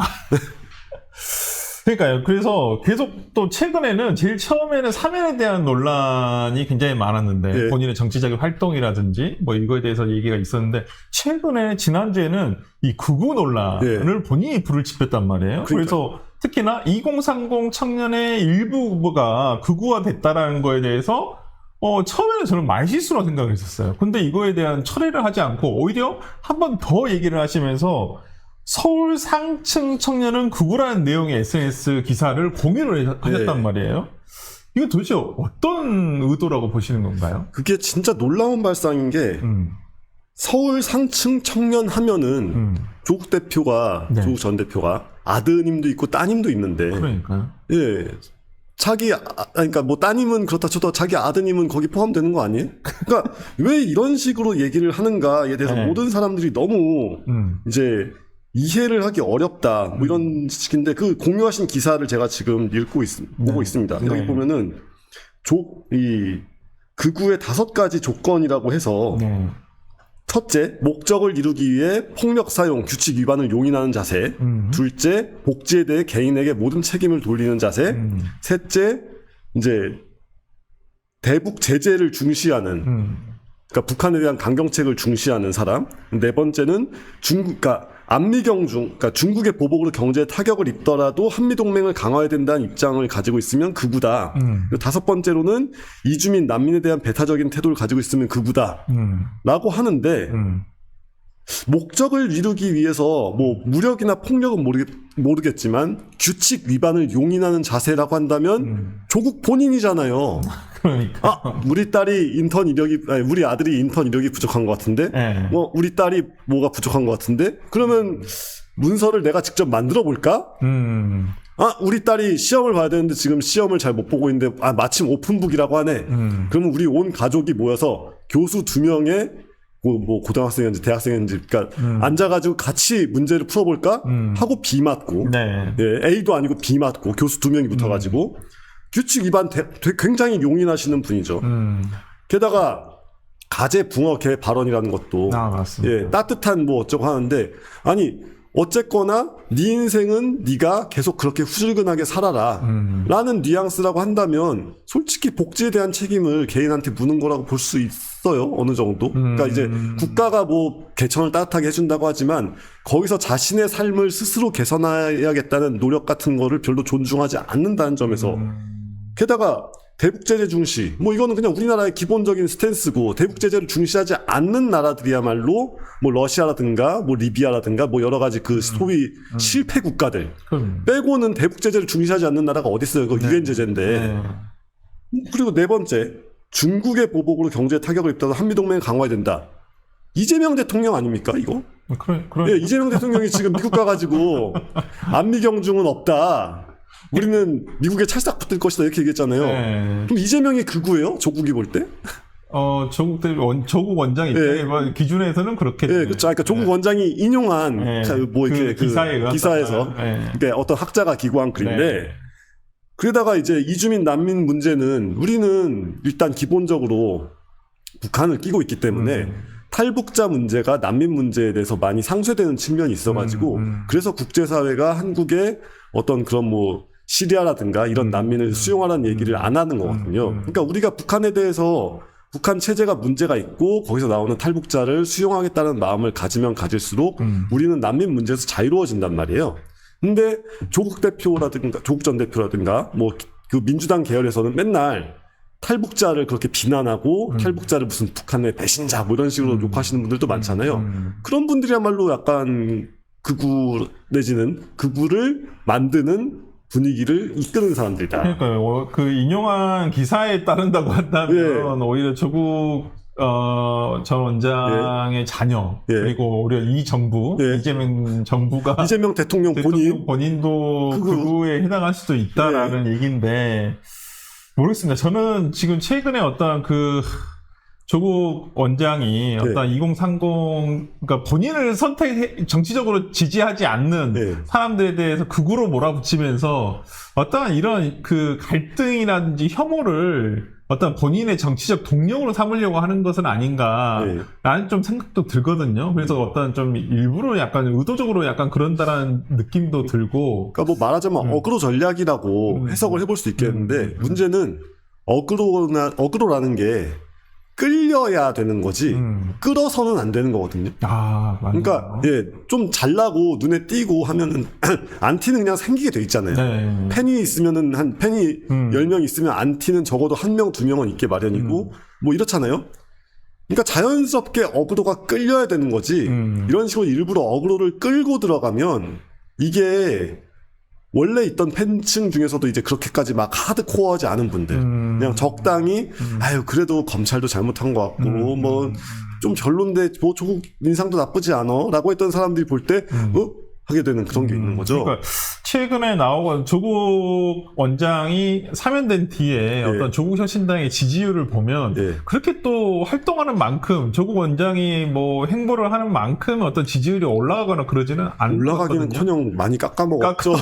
그러니까요. 그래서 계속 또 최근에는 제일 처음에는 사면에 대한 논란이 굉장히 많았는데 본인의 정치적인 활동이라든지 뭐 이거에 대해서 얘기가 있었는데 최근에 지난주에는 이 극우 논란을 본인이 불을 지폈단 말이에요. 그래서 특히나 2030 청년의 일부가 극우화됐다라는 거에 대해서 처음에는 저는 말실수라고 생각을 했었어요. 근데 이거에 대한 철회를 하지 않고 오히려 한 번 더 얘기를 하시면서 서울 상층 청년은 극우라는 내용의 SNS 기사를 공유를 하셨단 말이에요. 이거 도대체 어떤 의도라고 보시는 건가요? 그게 진짜 놀라운 발상인 게 서울 상층 청년 하면은 조국 대표가 조국 전 대표가 아드님도 있고 따님도 있는데 그러니까요. 그러니까 뭐 따님은 그렇다 쳐도 자기 아드님은 거기 포함되는 거 아니에요? 그러니까 왜 이런 식으로 얘기를 하는가에 대해서 모든 사람들이 너무 이제 이해를 하기 어렵다. 뭐 이런 식인데 그 공유하신 기사를 제가 지금 보고 있습니다. 여기 보면은 이 극우의 5가지 조건이라고 해서 첫째, 목적을 이루기 위해 폭력 사용, 규칙 위반을 용인하는 자세. 둘째, 복지에 대해 개인에게 모든 책임을 돌리는 자세. 셋째, 이제 대북 제재를 중시하는 그러니까 북한에 대한 강경책을 중시하는 사람. 네 번째는 그러니까 그러니까 중국의 보복으로 경제에 타격을 입더라도 한미동맹을 강화해야 된다는 입장을 가지고 있으면 극우다. 그리고 5번째로는 이주민, 난민에 대한 배타적인 태도를 가지고 있으면 극우다. 라고 하는데 목적을 이루기 위해서 뭐 무력이나 폭력은 모르겠지만 규칙 위반을 용인하는 자세라고 한다면 조국 본인이잖아요. 그러니까. 우리 아들이 인턴 이력이 부족한 것 같은데, 우리 딸이 뭐가 부족한 것 같은데, 그러면 문서를 내가 직접 만들어 볼까? 우리 딸이 시험을 봐야 되는데 지금 시험을 잘 못 보고 있는데, 마침 오픈북이라고 하네. 그러면 우리 온 가족이 모여서 교수 2명의 뭐 고등학생인지 대학생인지 그러니까 앉아가지고 같이 문제를 풀어볼까 하고 B 맞고 A도 아니고 B 맞고 교수 2명이 붙어가지고 규칙 위반 굉장히 용인하시는 분이죠. 게다가 가재 붕어개 발언이라는 것도 따뜻한 뭐 어쩌고 하는데 아니 어쨌거나 네 인생은 네가 계속 그렇게 후줄근하게 살아라 라는 뉘앙스라고 한다면 솔직히 복지에 대한 책임을 개인한테 묻는 거라고 볼 수 있어요. 어느 정도. 그러니까 이제 국가가 뭐 개천을 따뜻하게 해준다고 하지만 거기서 자신의 삶을 스스로 개선해야겠다는 노력 같은 거를 별로 존중하지 않는다는 점에서 게다가 대북제재 중시 뭐 이거는 그냥 우리나라의 기본적인 스탠스고 대북제재를 중시하지 않는 나라들이야말로 뭐 러시아라든가 뭐 리비아라든가 뭐 여러 가지 그 소위 실패 국가들 빼고는 대북제재를 중시하지 않는 나라가 어디 있어요. 그 유엔 제재인데. 그리고 네 번째 중국의 보복으로 경제에 타격을 입다가 한미동맹 강화해야 된다. 이재명 대통령 아닙니까 이거? 이재명 대통령이 지금 미국 가가지고 안미경중은 없다. 우리는 미국에 찰싹 붙을 것이다 이렇게 얘기했잖아요. 그럼 이재명이 극우예요? 조국이 볼 때? 조국 원장 입장의 기준에서는 그렇게. 그렇죠. 그러니까 조국 원장이 인용한 뭐 이렇게 기사에서 그러니까 어떤 학자가 기고한 글인데 그러다가 이제 이주민 난민 문제는 우리는 일단 기본적으로 북한을 끼고 있기 때문에 탈북자 문제가 난민 문제에 대해서 많이 상쇄되는 측면이 있어가지고 그래서 국제사회가 한국에 어떤 그런 뭐 시리아라든가 이런 난민을 수용하라는 얘기를 안 하는 거거든요. 그러니까 우리가 북한에 대해서 북한 체제가 문제가 있고 거기서 나오는 탈북자를 수용하겠다는 마음을 가지면 가질수록 우리는 난민 문제에서 자유로워진단 말이에요. 근데 조국 전 대표라든가 뭐 그 민주당 계열에서는 맨날 탈북자를 그렇게 비난하고 탈북자를 무슨 북한의 배신자 뭐 이런 식으로 욕하시는 분들도 많잖아요. 그런 분들이야말로 약간 극우 내지는 극우를 만드는 분위기를 이끄는 사람들이다. 그러니까요. 그 인용한 기사에 따른다고 한다면 예. 오히려 조국 전 원장의 자녀 예. 그리고 오히려 이 정부 예. 이재명 정부가 이재명 대통령 본인도 극우에 해당할 수도 있다라는 얘기인데 모르겠습니다. 저는 지금 최근에 어떤 그 조국 원장이 어떤 2030 그러니까 본인을 정치적으로 지지하지 않는 사람들에 대해서 극우로 몰아붙이면서 어떤 이런 그 갈등이라든지 혐오를 어떤 본인의 정치적 동력으로 삼으려고 하는 것은 아닌가 라는 좀 생각도 들거든요. 그래서 어떤 좀 일부러 약간 의도적으로 약간 그런다라는 느낌도 들고. 그러니까 뭐 말하자면 어그로 전략이라고 해석을 해볼 수 있겠는데 문제는 어그로라는 게 끌려야 되는 거지 끌어서는 안 되는 거거든요. 아, 맞아요. 그러니까 좀 잘나고 눈에 띄고 하면은 안티는 그냥 생기게 돼 있잖아요. 네. 팬이 있으면은 한 팬이 10명 있으면 안티는 적어도 1명, 2명은 있게 마련이고 뭐 이렇잖아요. 그러니까 자연스럽게 어그로가 끌려야 되는 거지. 이런 식으로 일부러 어그로를 끌고 들어가면 이게 원래 있던 팬층 중에서도 이제 그렇게까지 막 하드코어하지 않은 분들 그냥 적당히 아유 그래도 검찰도 잘못한 것 같고 뭐 좀 별론데 뭐 조국 인상도 나쁘지 않아 라고 했던 사람들이 볼 때 하게 되는 그런 게 있는 거죠. 그러니까 최근에 나오고 조국 원장이 사면된 뒤에 어떤 조국 혁신당의 지지율을 보면 그렇게 또 활동하는 만큼 조국 원장이 뭐 행보를 하는 만큼 어떤 지지율이 올라가거나 그러지는 않는 것 같거든요. 올라가기는커녕 많이 깎아먹었죠.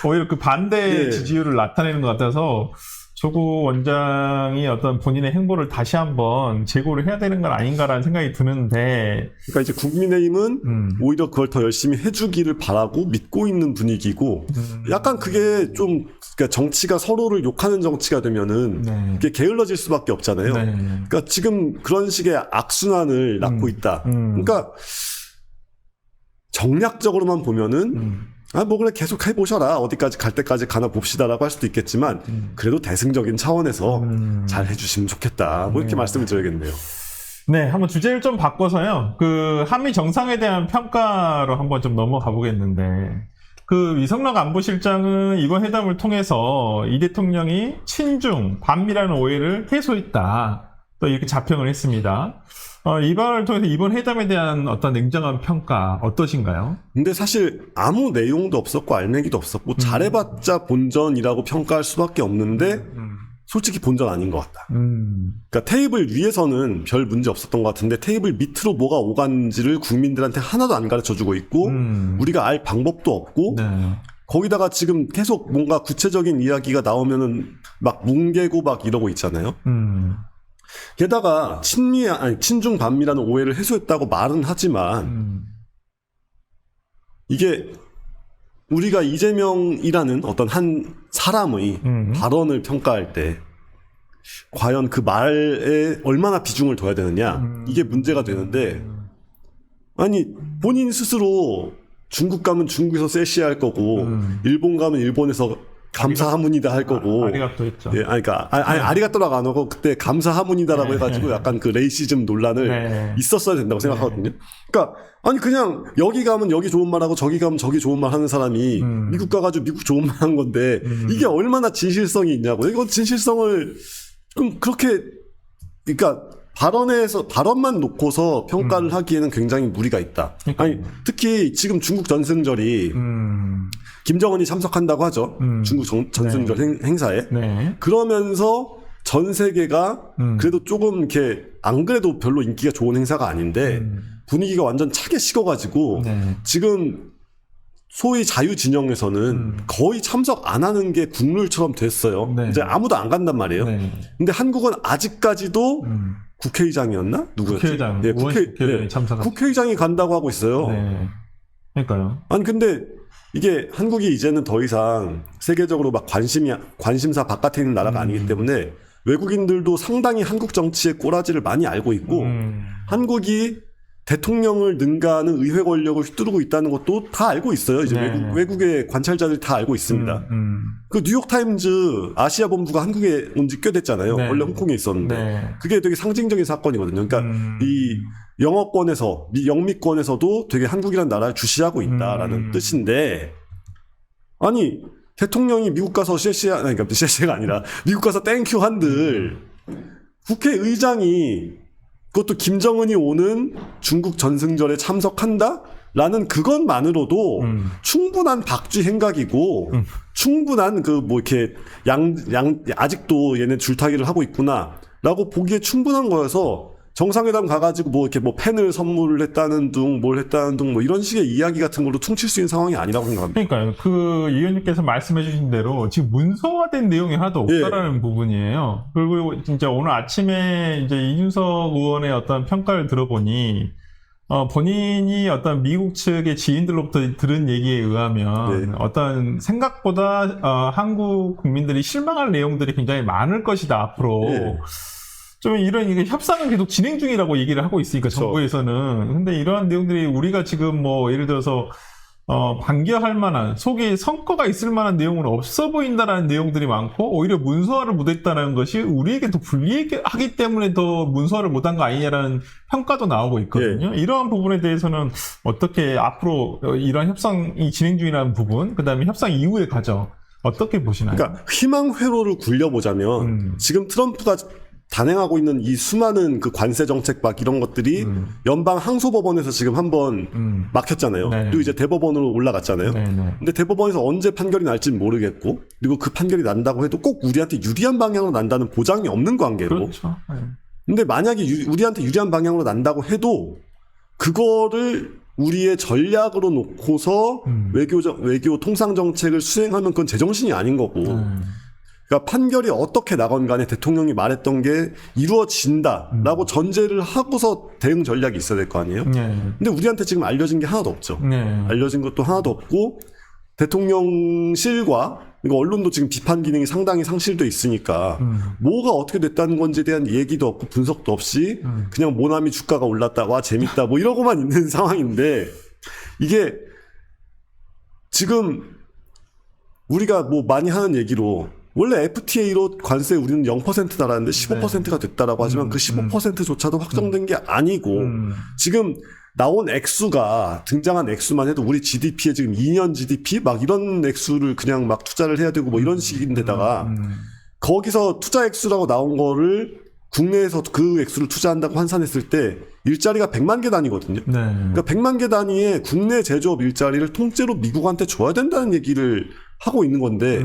오히려 그 반대의 지지율을 나타내는 것 같아서 조국 원장이 어떤 본인의 행보를 다시 한번 재고를 해야 되는 건 아닌가라는 생각이 드는데. 그러니까 이제 국민의힘은 오히려 그걸 더 열심히 해주기를 바라고 믿고 있는 분위기고, 약간 그게 좀, 그러니까 정치가 서로를 욕하는 정치가 되면은, 이게 게을러질 수밖에 없잖아요. 그러니까 지금 그런 식의 악순환을 낳고 있다. 그러니까 정략적으로만 보면은, 뭐 그래 계속 해보셔라 어디까지 갈 때까지 가나 봅시다라고 할 수도 있겠지만 그래도 대승적인 차원에서 잘 해주시면 좋겠다 뭐 이렇게 말씀을 드려야겠네요. 네, 한번 주제를 좀 바꿔서요. 그 한미 정상에 대한 평가로 한번 좀 넘어가 보겠는데 그 이성락 안보실장은 이번 회담을 통해서 이 대통령이 친중 반미라는 오해를 해소했다 또 이렇게 자평을 했습니다. 이번을 통해서 이번 회담에 대한 어떤 냉정한 평가 어떠신가요? 근데 사실 아무 내용도 없었고 알맹이도 없었고 잘해봤자 본전이라고 평가할 수밖에 없는데 솔직히 본전 아닌 것 같다. 그러니까 테이블 위에서는 별 문제 없었던 것 같은데 테이블 밑으로 뭐가 오간지를 국민들한테 하나도 안 가르쳐주고 있고 우리가 알 방법도 없고 거기다가 지금 계속 뭔가 구체적인 이야기가 나오면은 막 뭉개고 막 이러고 있잖아요. 게다가 친중 반미라는 오해를 해소했다고 말은 하지만 이게 우리가 이재명이라는 어떤 한 사람의 발언을 평가할 때 과연 그 말에 얼마나 비중을 둬야 되느냐 이게 문제가 되는데 아니 본인 스스로 중국 가면 중국에서 세시할 거고 일본 가면 일본에서 감사하문이다 할 거고. 아리가또 했죠. 예, 그러니까 아리가또라고 안 하고 그때 감사하문이다라고 해가지고 약간 그 레이시즘 논란을 있었어야 된다고 생각하거든요. 그러니까 아니 그냥 여기 가면 여기 좋은 말하고 저기 가면 저기 좋은 말 하는 사람이 미국 가가지고 미국 좋은 말 한 건데 이게 얼마나 진실성이 있냐고. 이거 진실성을 좀 그렇게 그러니까 발언만 놓고서 평가를 하기에는 굉장히 무리가 있다. 아니 특히 지금 중국 전승절이 김정은이 참석한다고 하죠. 중국 전승절 행사에. 그러면서 전 세계가 그래도 조금 이렇게 안 그래도 별로 인기가 좋은 행사가 아닌데 분위기가 완전 차게 식어가지고 지금 소위 자유진영에서는 거의 참석 안 하는 게 국룰처럼 됐어요. 이제 아무도 안 간단 말이에요. 근데 한국은 아직까지도 국회의장이었나? 누구였지? 국회의장, 국회의장이 간다고 하고 있어요. 그러니까요. 아니 근데 이게 한국이 이제는 더 이상 세계적으로 막 관심사 바깥에 있는 나라가 아니기 때문에 외국인들도 상당히 한국 정치의 꼬라지를 많이 알고 있고 한국이 대통령을 능가하는 의회 권력을 휘두르고 있다는 것도 다 알고 있어요. 이제 외국의 관찰자들이 다 알고 있습니다. 그 뉴욕타임즈 아시아 본부가 한국에 온 지 꽤 됐잖아요. 네. 원래 홍콩에 있었는데. 네. 그게 되게 상징적인 사건이거든요. 그러니까 이 영어권에서, 영미권에서도 되게 한국이라는 나라를 주시하고 있다라는 뜻인데, 아니, 대통령이 미국 가서 그러니까 셰시가 아니라 미국 가서 땡큐 한들 국회의장이 그것도 김정은이 오는 중국 전승절에 참석한다? 라는 그것만으로도 충분한 박쥐 행각이고 충분한 그 뭐 이렇게 아직도 얘네 줄타기를 하고 있구나 라고 보기에 충분한 거여서 정상회담 가가지고 뭐 이렇게 뭐 펜을 선물을 했다는 둥 뭘 했다는 둥 뭐 이런 식의 이야기 같은 걸로 퉁칠 수 있는 상황이 아니라고 생각합니다. 그러니까요. 그 의원님께서 말씀해 주신 대로 지금 문서화된 내용이 하나도 없다라는 부분이에요. 그리고 진짜 오늘 아침에 이제 이준석 의원의 어떤 평가를 들어보니 본인이 어떤 미국 측의 지인들로부터 들은 얘기에 의하면 어떤 생각보다 한국 국민들이 실망할 내용들이 굉장히 많을 것이다 앞으로. 좀 이런 이게 협상은 계속 진행 중이라고 얘기를 하고 있으니까 그렇죠. 정부에서는. 근데 이러한 내용들이 우리가 지금 뭐 예를 들어서 반겨할 만한 속에 성과가 있을 만한 내용은 없어 보인다라는 내용들이 많고 오히려 문서화를 못했다는 것이 우리에게 더 불리하기 때문에 더 문서화를 못한 거 아니냐라는 평가도 나오고 있거든요. 이러한 부분에 대해서는 어떻게 앞으로 이런 협상이 진행 중이라는 부분, 그다음에 협상 이후의 과정 어떻게 보시나요? 그러니까 희망 회로를 굴려보자면 지금 트럼프가 단행하고 있는 이 수많은 그 관세 정책 막 이런 것들이 연방 항소법원에서 지금 한번 막혔잖아요. 네. 그리고 이제 대법원으로 올라갔잖아요. 네. 근데 대법원에서 언제 판결이 날지 모르겠고, 그리고 그 판결이 난다고 해도 꼭 우리한테 유리한 방향으로 난다는 보장이 없는 관계로. 그렇죠. 네. 근데 만약에 우리한테 유리한 방향으로 난다고 해도 그거를 우리의 전략으로 놓고서 외교 통상 정책을 수행하면 그건 제정신이 아닌 거고. 그러니까 판결이 어떻게 나건 간에 대통령이 말했던 게 이루어진다라고 전제를 하고서 대응 전략이 있어야 될 거 아니에요? 근데 우리한테 지금 알려진 게 하나도 없죠. 알려진 것도 하나도 없고 대통령실과 그리고 언론도 지금 비판 기능이 상당히 상실돼 있으니까 뭐가 어떻게 됐다는 건지에 대한 얘기도 없고 분석도 없이 그냥 모나미 주가가 올랐다, 와 재밌다 뭐 이러고만 있는 상황인데 이게 지금 우리가 뭐 많이 하는 얘기로 원래 FTA로 관세 우리는 0%다라는데 15%가 됐다라고 하지만 그 15%조차도 확정된 게 아니고 지금 나온 액수가 등장한 액수만 해도 우리 GDP에 지금 2년 GDP 막 이런 액수를 그냥 막 투자를 해야 되고 뭐 이런 식인데다가 거기서 투자 액수라고 나온 거를 국내에서 그 액수를 투자한다고 환산했을 때 일자리가 100만 개 단위거든요. 그러니까 100만 개 단위의 국내 제조업 일자리를 통째로 미국한테 줘야 된다는 얘기를 하고 있는 건데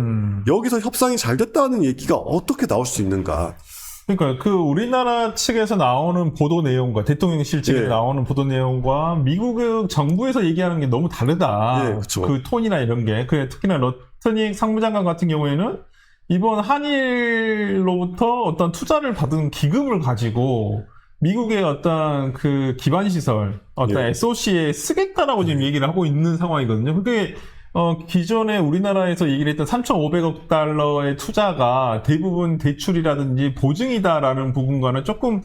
여기서 협상이 잘 됐다는 얘기가 어떻게 나올 수 있는가? 그러니까 그 우리나라 측에서 나오는 보도 내용과 대통령실 측에서 나오는 보도 내용과 미국 정부에서 얘기하는 게 너무 다르다. 그렇죠. 그 톤이나 이런 게. 특히나 러트닉 상무장관 같은 경우에는 이번 한일로부터 어떤 투자를 받은 기금을 가지고 미국의 어떤 그 기반 시설, 어떤 SOC에 쓰겠다라고 지금 얘기를 하고 있는 상황이거든요. 그게 기존에 우리나라에서 얘기를 했던 3,500억 달러의 투자가 대부분 대출이라든지 보증이다라는 부분과는 조금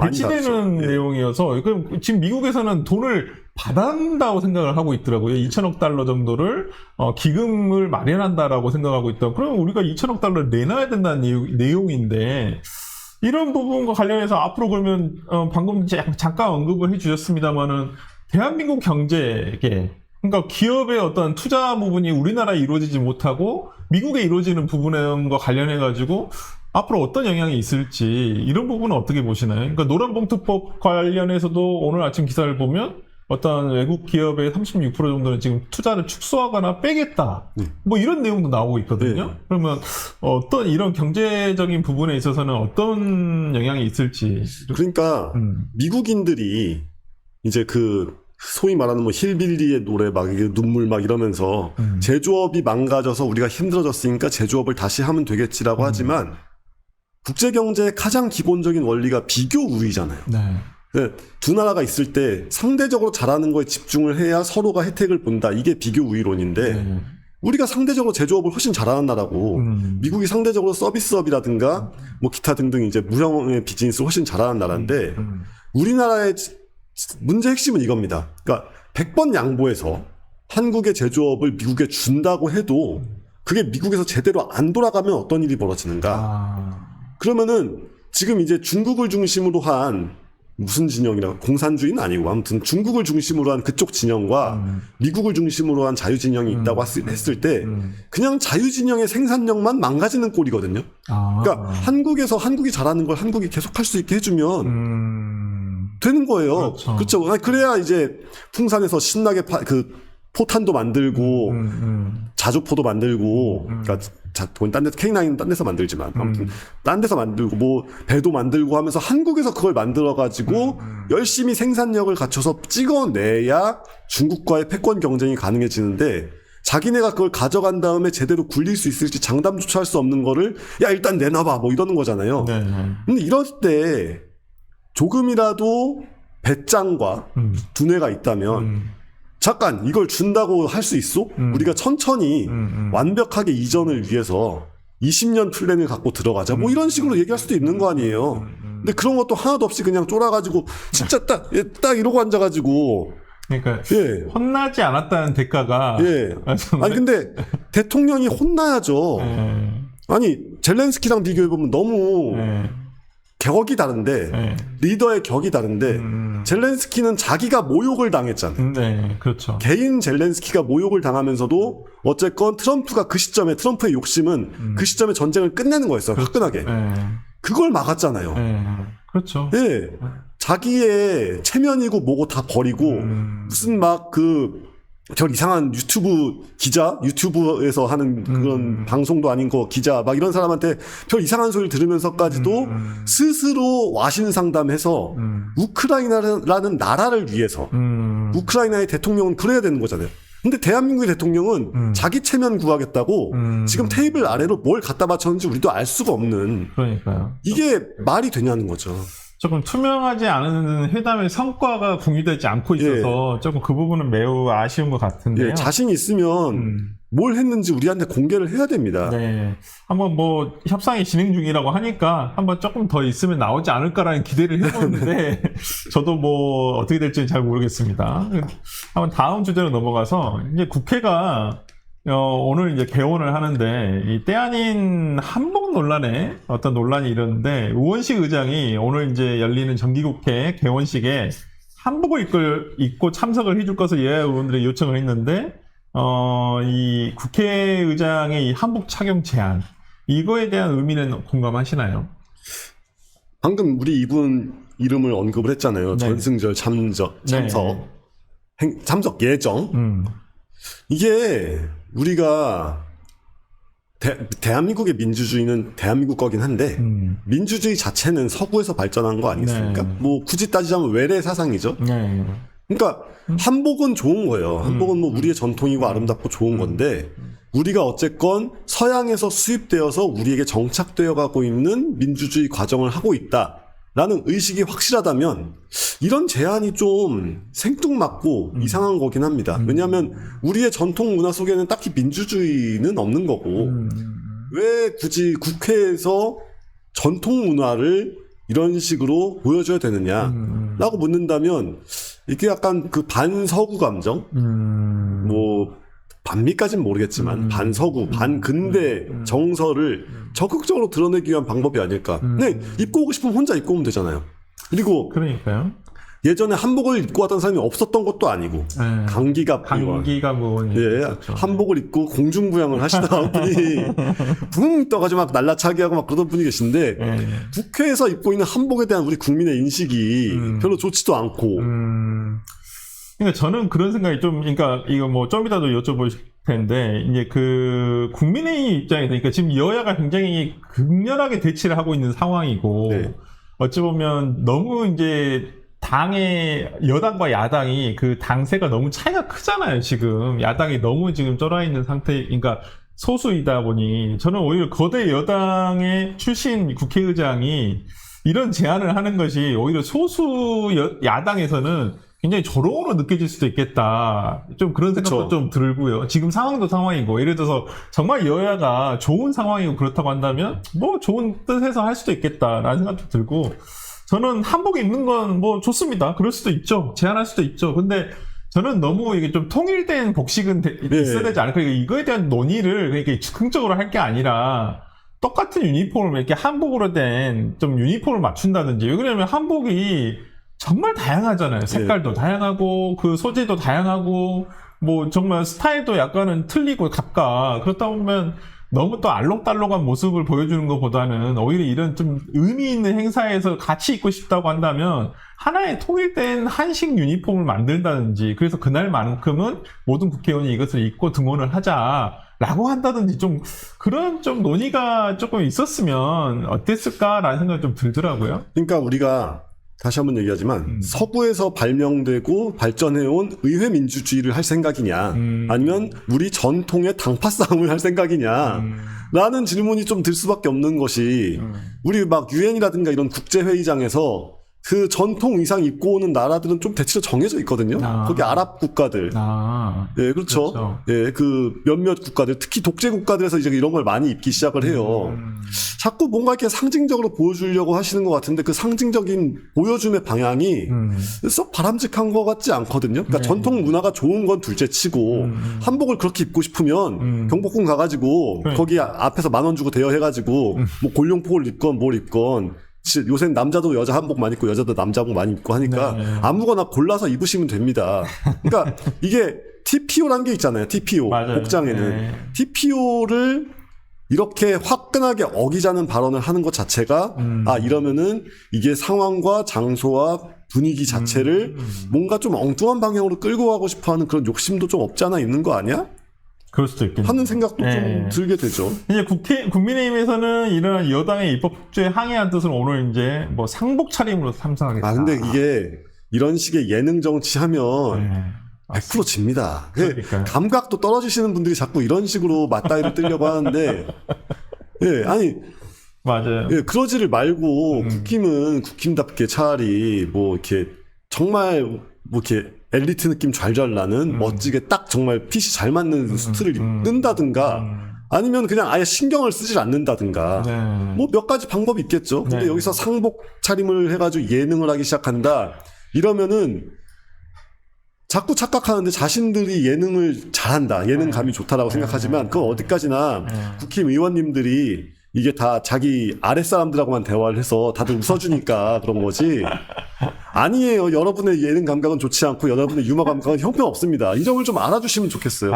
배치되는 내용이어서 지금 미국에서는 돈을 받아낸다고 생각을 하고 있더라고요. 2천억 달러 정도를 기금을 마련한다라고 생각하고 있다. 그러면 우리가 2천억 달러를 내놔야 된다는 내용인데 이런 부분과 관련해서 앞으로 그러면 방금 잠깐 언급을 해주셨습니다만은 대한민국 경제에 그러니까 기업의 어떤 투자 부분이 우리나라에 이루어지지 못하고 미국에 이루어지는 부분과 관련해가지고 앞으로 어떤 영향이 있을지 이런 부분은 어떻게 보시나요? 그러니까 노란봉투법 관련해서도 오늘 아침 기사를 보면 어떤 외국 기업의 36% 정도는 지금 투자를 축소하거나 빼겠다. 뭐 이런 내용도 나오고 있거든요. 그러면 어떤 이런 경제적인 부분에 있어서는 어떤 영향이 있을지. 그러니까 미국인들이 이제 그 소위 말하는 뭐 힐빌리의 노래 막 눈물 막 이러면서 제조업이 망가져서 우리가 힘들어졌으니까 제조업을 다시 하면 되겠지라고 하지만 국제경제의 가장 기본적인 원리가 비교 우위잖아요. 두 나라가 있을 때 상대적으로 잘하는 거에 집중을 해야 서로가 혜택을 본다. 이게 비교 우위론인데 우리가 상대적으로 제조업을 훨씬 잘하는 나라고 미국이 상대적으로 서비스업이라든가 뭐 기타 등등 이제 무형의 비즈니스를 훨씬 잘하는 나라인데 우리나라의 문제 핵심은 이겁니다. 그러니까 100번 양보해서 한국의 제조업을 미국에 준다고 해도 그게 미국에서 제대로 안 돌아가면 어떤 일이 벌어지는가. 그러면은 지금 이제 중국을 중심으로 한 무슨 진영이라 공산주의는 아니고 아무튼 중국을 중심으로 한 그쪽 진영과 미국을 중심으로 한 자유진영이 있다고 했을 때 그냥 자유진영의 생산력만 망가지는 꼴이거든요. 그러니까 한국에서 한국이 잘하는 걸 한국이 계속할 수 있게 해주면 되는 거예요. 그렇죠. 그래야 이제 풍산에서 신나게 포탄도 만들고 자주포도 만들고 그러니까 딴 데서 K9은 딴 데서 만들지만 아무튼 딴 데서 만들고 뭐 배도 만들고 하면서 한국에서 그걸 만들어 가지고 열심히 생산력을 갖춰서 찍어내야 중국과의 패권 경쟁이 가능해지는데 자기네가 그걸 가져간 다음에 제대로 굴릴 수 있을지 장담조차 할 수 없는 거를 야 일단 내놔봐 뭐 이러는 거잖아요. 근데 이럴 때 조금이라도 배짱과 두뇌가 있다면 잠깐 이걸 준다고 할 수 있어? 우리가 천천히 완벽하게 이전을 위해서 20년 플랜을 갖고 들어가자 뭐 이런 식으로 얘기할 수도 있는 거 아니에요. 근데 그런 것도 하나도 없이 그냥 쫄아가지고 진짜 딱 이러고 앉아가지고 그러니까 혼나지 않았다는 대가가 아니 근데 대통령이 혼나야죠. 아니 젤렌스키랑 비교해보면 너무 격이 다른데 리더의 격이 다른데 젤렌스키는 자기가 모욕을 당했잖아요. 네, 그렇죠. 개인 젤렌스키가 모욕을 당하면서도 어쨌건 트럼프가 그 시점에 트럼프의 욕심은 그 시점에 전쟁을 끝내는 거였어요. 화끈하게. 그걸 막았잖아요. 그렇죠. 자기의 체면이고 뭐고 다 버리고 무슨 막 저 이상한 유튜브에서 하는 그런 방송도 아닌 거 기자 막 이런 사람한테 별 이상한 소리를 들으면서까지도 스스로 와신 상담해서 우크라이나라는 나라를 위해서 우크라이나의 대통령은 그래야 되는 거잖아요. 근데 대한민국의 대통령은 자기 체면 구하겠다고 지금 테이블 아래로 뭘 갖다 바쳤는지 우리도 알 수가 없는. 그러니까요. 이게 말이 되냐는 거죠. 조금 투명하지 않은 회담의 성과가 공유되지 않고 있어서 조금 그 부분은 매우 아쉬운 것 같은데요. 자신 있으면 뭘 했는지 우리한테 공개를 해야 됩니다. 네. 한번 뭐 협상이 진행 중이라고 하니까 한번 조금 더 있으면 나오지 않을까라는 기대를 해보는데 저도 뭐 어떻게 될지는 잘 모르겠습니다. 한번 다음 주제로 넘어가서 이제 국회가 오늘 이제 개원을 하는데 이 때 아닌 한복 논란에 어떤 논란이 일었는데 우원식 의장이 오늘 이제 열리는 정기국회 개원식에 한복을 입고 참석을 해줄 것을 여야 의원들이 요청을 했는데 이 국회의장의 이 한복 착용 제한 이거에 대한 의미는 공감하시나요? 방금 우리 이분 이름을 언급을 했잖아요. 네. 전승절 참석 예정. 이게 우리가 대한민국의 민주주의는 대한민국 거긴 한데 민주주의 자체는 서구에서 발전한 거 아니겠습니까? 뭐 굳이 따지자면 외래 사상이죠. 그러니까 한복은 좋은 거예요. 한복은 뭐 우리의 전통이고 아름답고 좋은 건데 우리가 어쨌건 서양에서 수입되어서 우리에게 정착되어 가고 있는 민주주의 과정을 하고 있다라는 의식이 확실하다면 이런 제안이 좀 생뚱맞고 이상한 거긴 합니다. 왜냐하면 우리의 전통 문화 속에는 딱히 민주주의는 없는 거고 왜 굳이 국회에서 전통 문화를 이런 식으로 보여줘야 되느냐라고 묻는다면 이게 약간 그 반서구 감정? 뭐 반미까지는 모르겠지만 반서구, 반근대 정서를 적극적으로 드러내기 위한 방법이 아닐까. 네, 입고 오고 싶으면 혼자 입고 오면 되잖아요. 그리고 그러니까요. 예전에 한복을 입고 왔던 사람이 없었던 것도 아니고 강기갑 의원 그렇죠. 한복을 입고 공중부양을 하시던 분이 붕 떠가지고 막 날라차기 하고 막 그러던 분이 계신데 국회에서 입고 있는 한복에 대한 우리 국민의 인식이 별로 좋지도 않고 그러니까 저는 그런 생각이 그러니까 이거 뭐 좀 이따도 여쭤볼 텐데 이제 그 국민의 입장에서 그러니까 지금 여야가 굉장히 극렬하게 대치를 하고 있는 상황이고 어찌 보면 너무 이제 여당과 야당이 그 당세가 너무 차이가 크잖아요, 지금. 야당이 너무 지금 쫄아 있는 상태, 그러니까 소수이다 보니 저는 오히려 거대 여당의 출신 국회의장이 이런 제안을 하는 것이 오히려 소수 야당에서는 굉장히 조롱으로 느껴질 수도 있겠다. 좀 그런 생각도 좀 들고요. 지금 상황도 상황이고, 예를 들어서 정말 여야가 좋은 상황이고 그렇다고 한다면 뭐 좋은 뜻에서 할 수도 있겠다라는 생각도 들고 저는 한복 입는 건 뭐 좋습니다. 그럴 수도 있죠. 제안할 수도 있죠. 근데 저는 너무 이게 좀 통일된 복식은 있어야 되지 않을까. 이거에 대한 논의를 그러니까 즉흥적으로 할 게 아니라 똑같은 유니폼을 이렇게 한복으로 된 좀 유니폼을 맞춘다든지. 왜 그러냐면 한복이 정말 다양하잖아요. 색깔도 다양하고 그 소재도 다양하고 뭐 정말 스타일도 약간은 틀리고 각각. 그렇다 보면 너무 또 알록달록한 모습을 보여주는 것보다는 오히려 이런 좀 의미 있는 행사에서 같이 입고 싶다고 한다면 하나의 통일된 한식 유니폼을 만든다든지 그래서 그날만큼은 모든 국회의원이 이것을 입고 등원을 하자라고 한다든지 좀 그런 좀 논의가 조금 있었으면 어땠을까라는 생각이 좀 들더라고요. 그러니까 우리가 다시 한번 얘기하지만 서구에서 발명되고 발전해온 의회 민주주의를 할 생각이냐 아니면 우리 전통의 당파 싸움을 할 생각이냐 라는 질문이 좀 들 수밖에 없는 것이 우리 막 유엔이라든가 이런 국제회의장에서 그 전통 의상 입고 오는 나라들은 좀 대체로 정해져 있거든요. 거기 아랍 국가들. 예, 그렇죠. 예, 그 몇몇 국가들, 특히 독재 국가들에서 이제 이런 걸 많이 입기 시작을 해요. 자꾸 뭔가 이렇게 상징적으로 보여주려고 하시는 것 같은데 그 상징적인 보여줌의 방향이 썩 바람직한 것 같지 않거든요. 그러니까 전통 문화가 좋은 건 둘째 치고 한복을 그렇게 입고 싶으면 경복궁 가가지고 거기 앞에서 10,000원 주고 대여해가지고 뭐 골룡포를 입건 뭘 입건 요새는 남자도 여자 한복만 입고 여자도 남자 한복 많이 입고 하니까 아무거나 골라서 입으시면 됩니다. 그러니까 이게 TPO라는 게 있잖아요. TPO 맞아요. 복장에는 TPO를 이렇게 화끈하게 어기자는 발언을 하는 것 자체가 아 이러면은 이게 상황과 장소와 분위기 자체를 뭔가 좀 엉뚱한 방향으로 끌고 가고 싶어하는 그런 욕심도 좀 없지 않아 있는 거 아니야? 그럴 수도 있겠네요. 하는 생각도 좀 들게 되죠. 이제 국민의힘에서는 이런 여당의 입법 축제에 항의한 뜻으로 오늘 이제 뭐 상복 차림으로 참석하겠다. 아 근데 이게 이런 식의 예능 정치하면 100% 집니다. 그러니까요. 감각도 떨어지시는 분들이 자꾸 이런 식으로 맞다이를 뜨려고 하는데, 예, 아니, 맞아요. 예, 그러지를 말고 국힘은 국힘답게 차라리 뭐 이렇게 정말 뭐 이렇게 엘리트 느낌 잘 나는 멋지게 딱 정말 핏이 잘 맞는 수트를 입는다든가 아니면 그냥 아예 신경을 쓰질 않는다든가 뭐 몇 가지 방법이 있겠죠. 근데 여기서 상복 차림을 해가지고 예능을 하기 시작한다 이러면은 자꾸 착각하는데 자신들이 예능을 잘한다 예능감이 좋다라고 생각하지만 그건 어디까지나 국힘 의원님들이 이게 다 자기 아랫사람들하고만 대화를 해서 다들 웃어주니까 그런 거지. 아니에요. 여러분의 예능 감각은 좋지 않고 여러분의 유머 감각은 형편없습니다. 이 점을 좀 알아주시면 좋겠어요.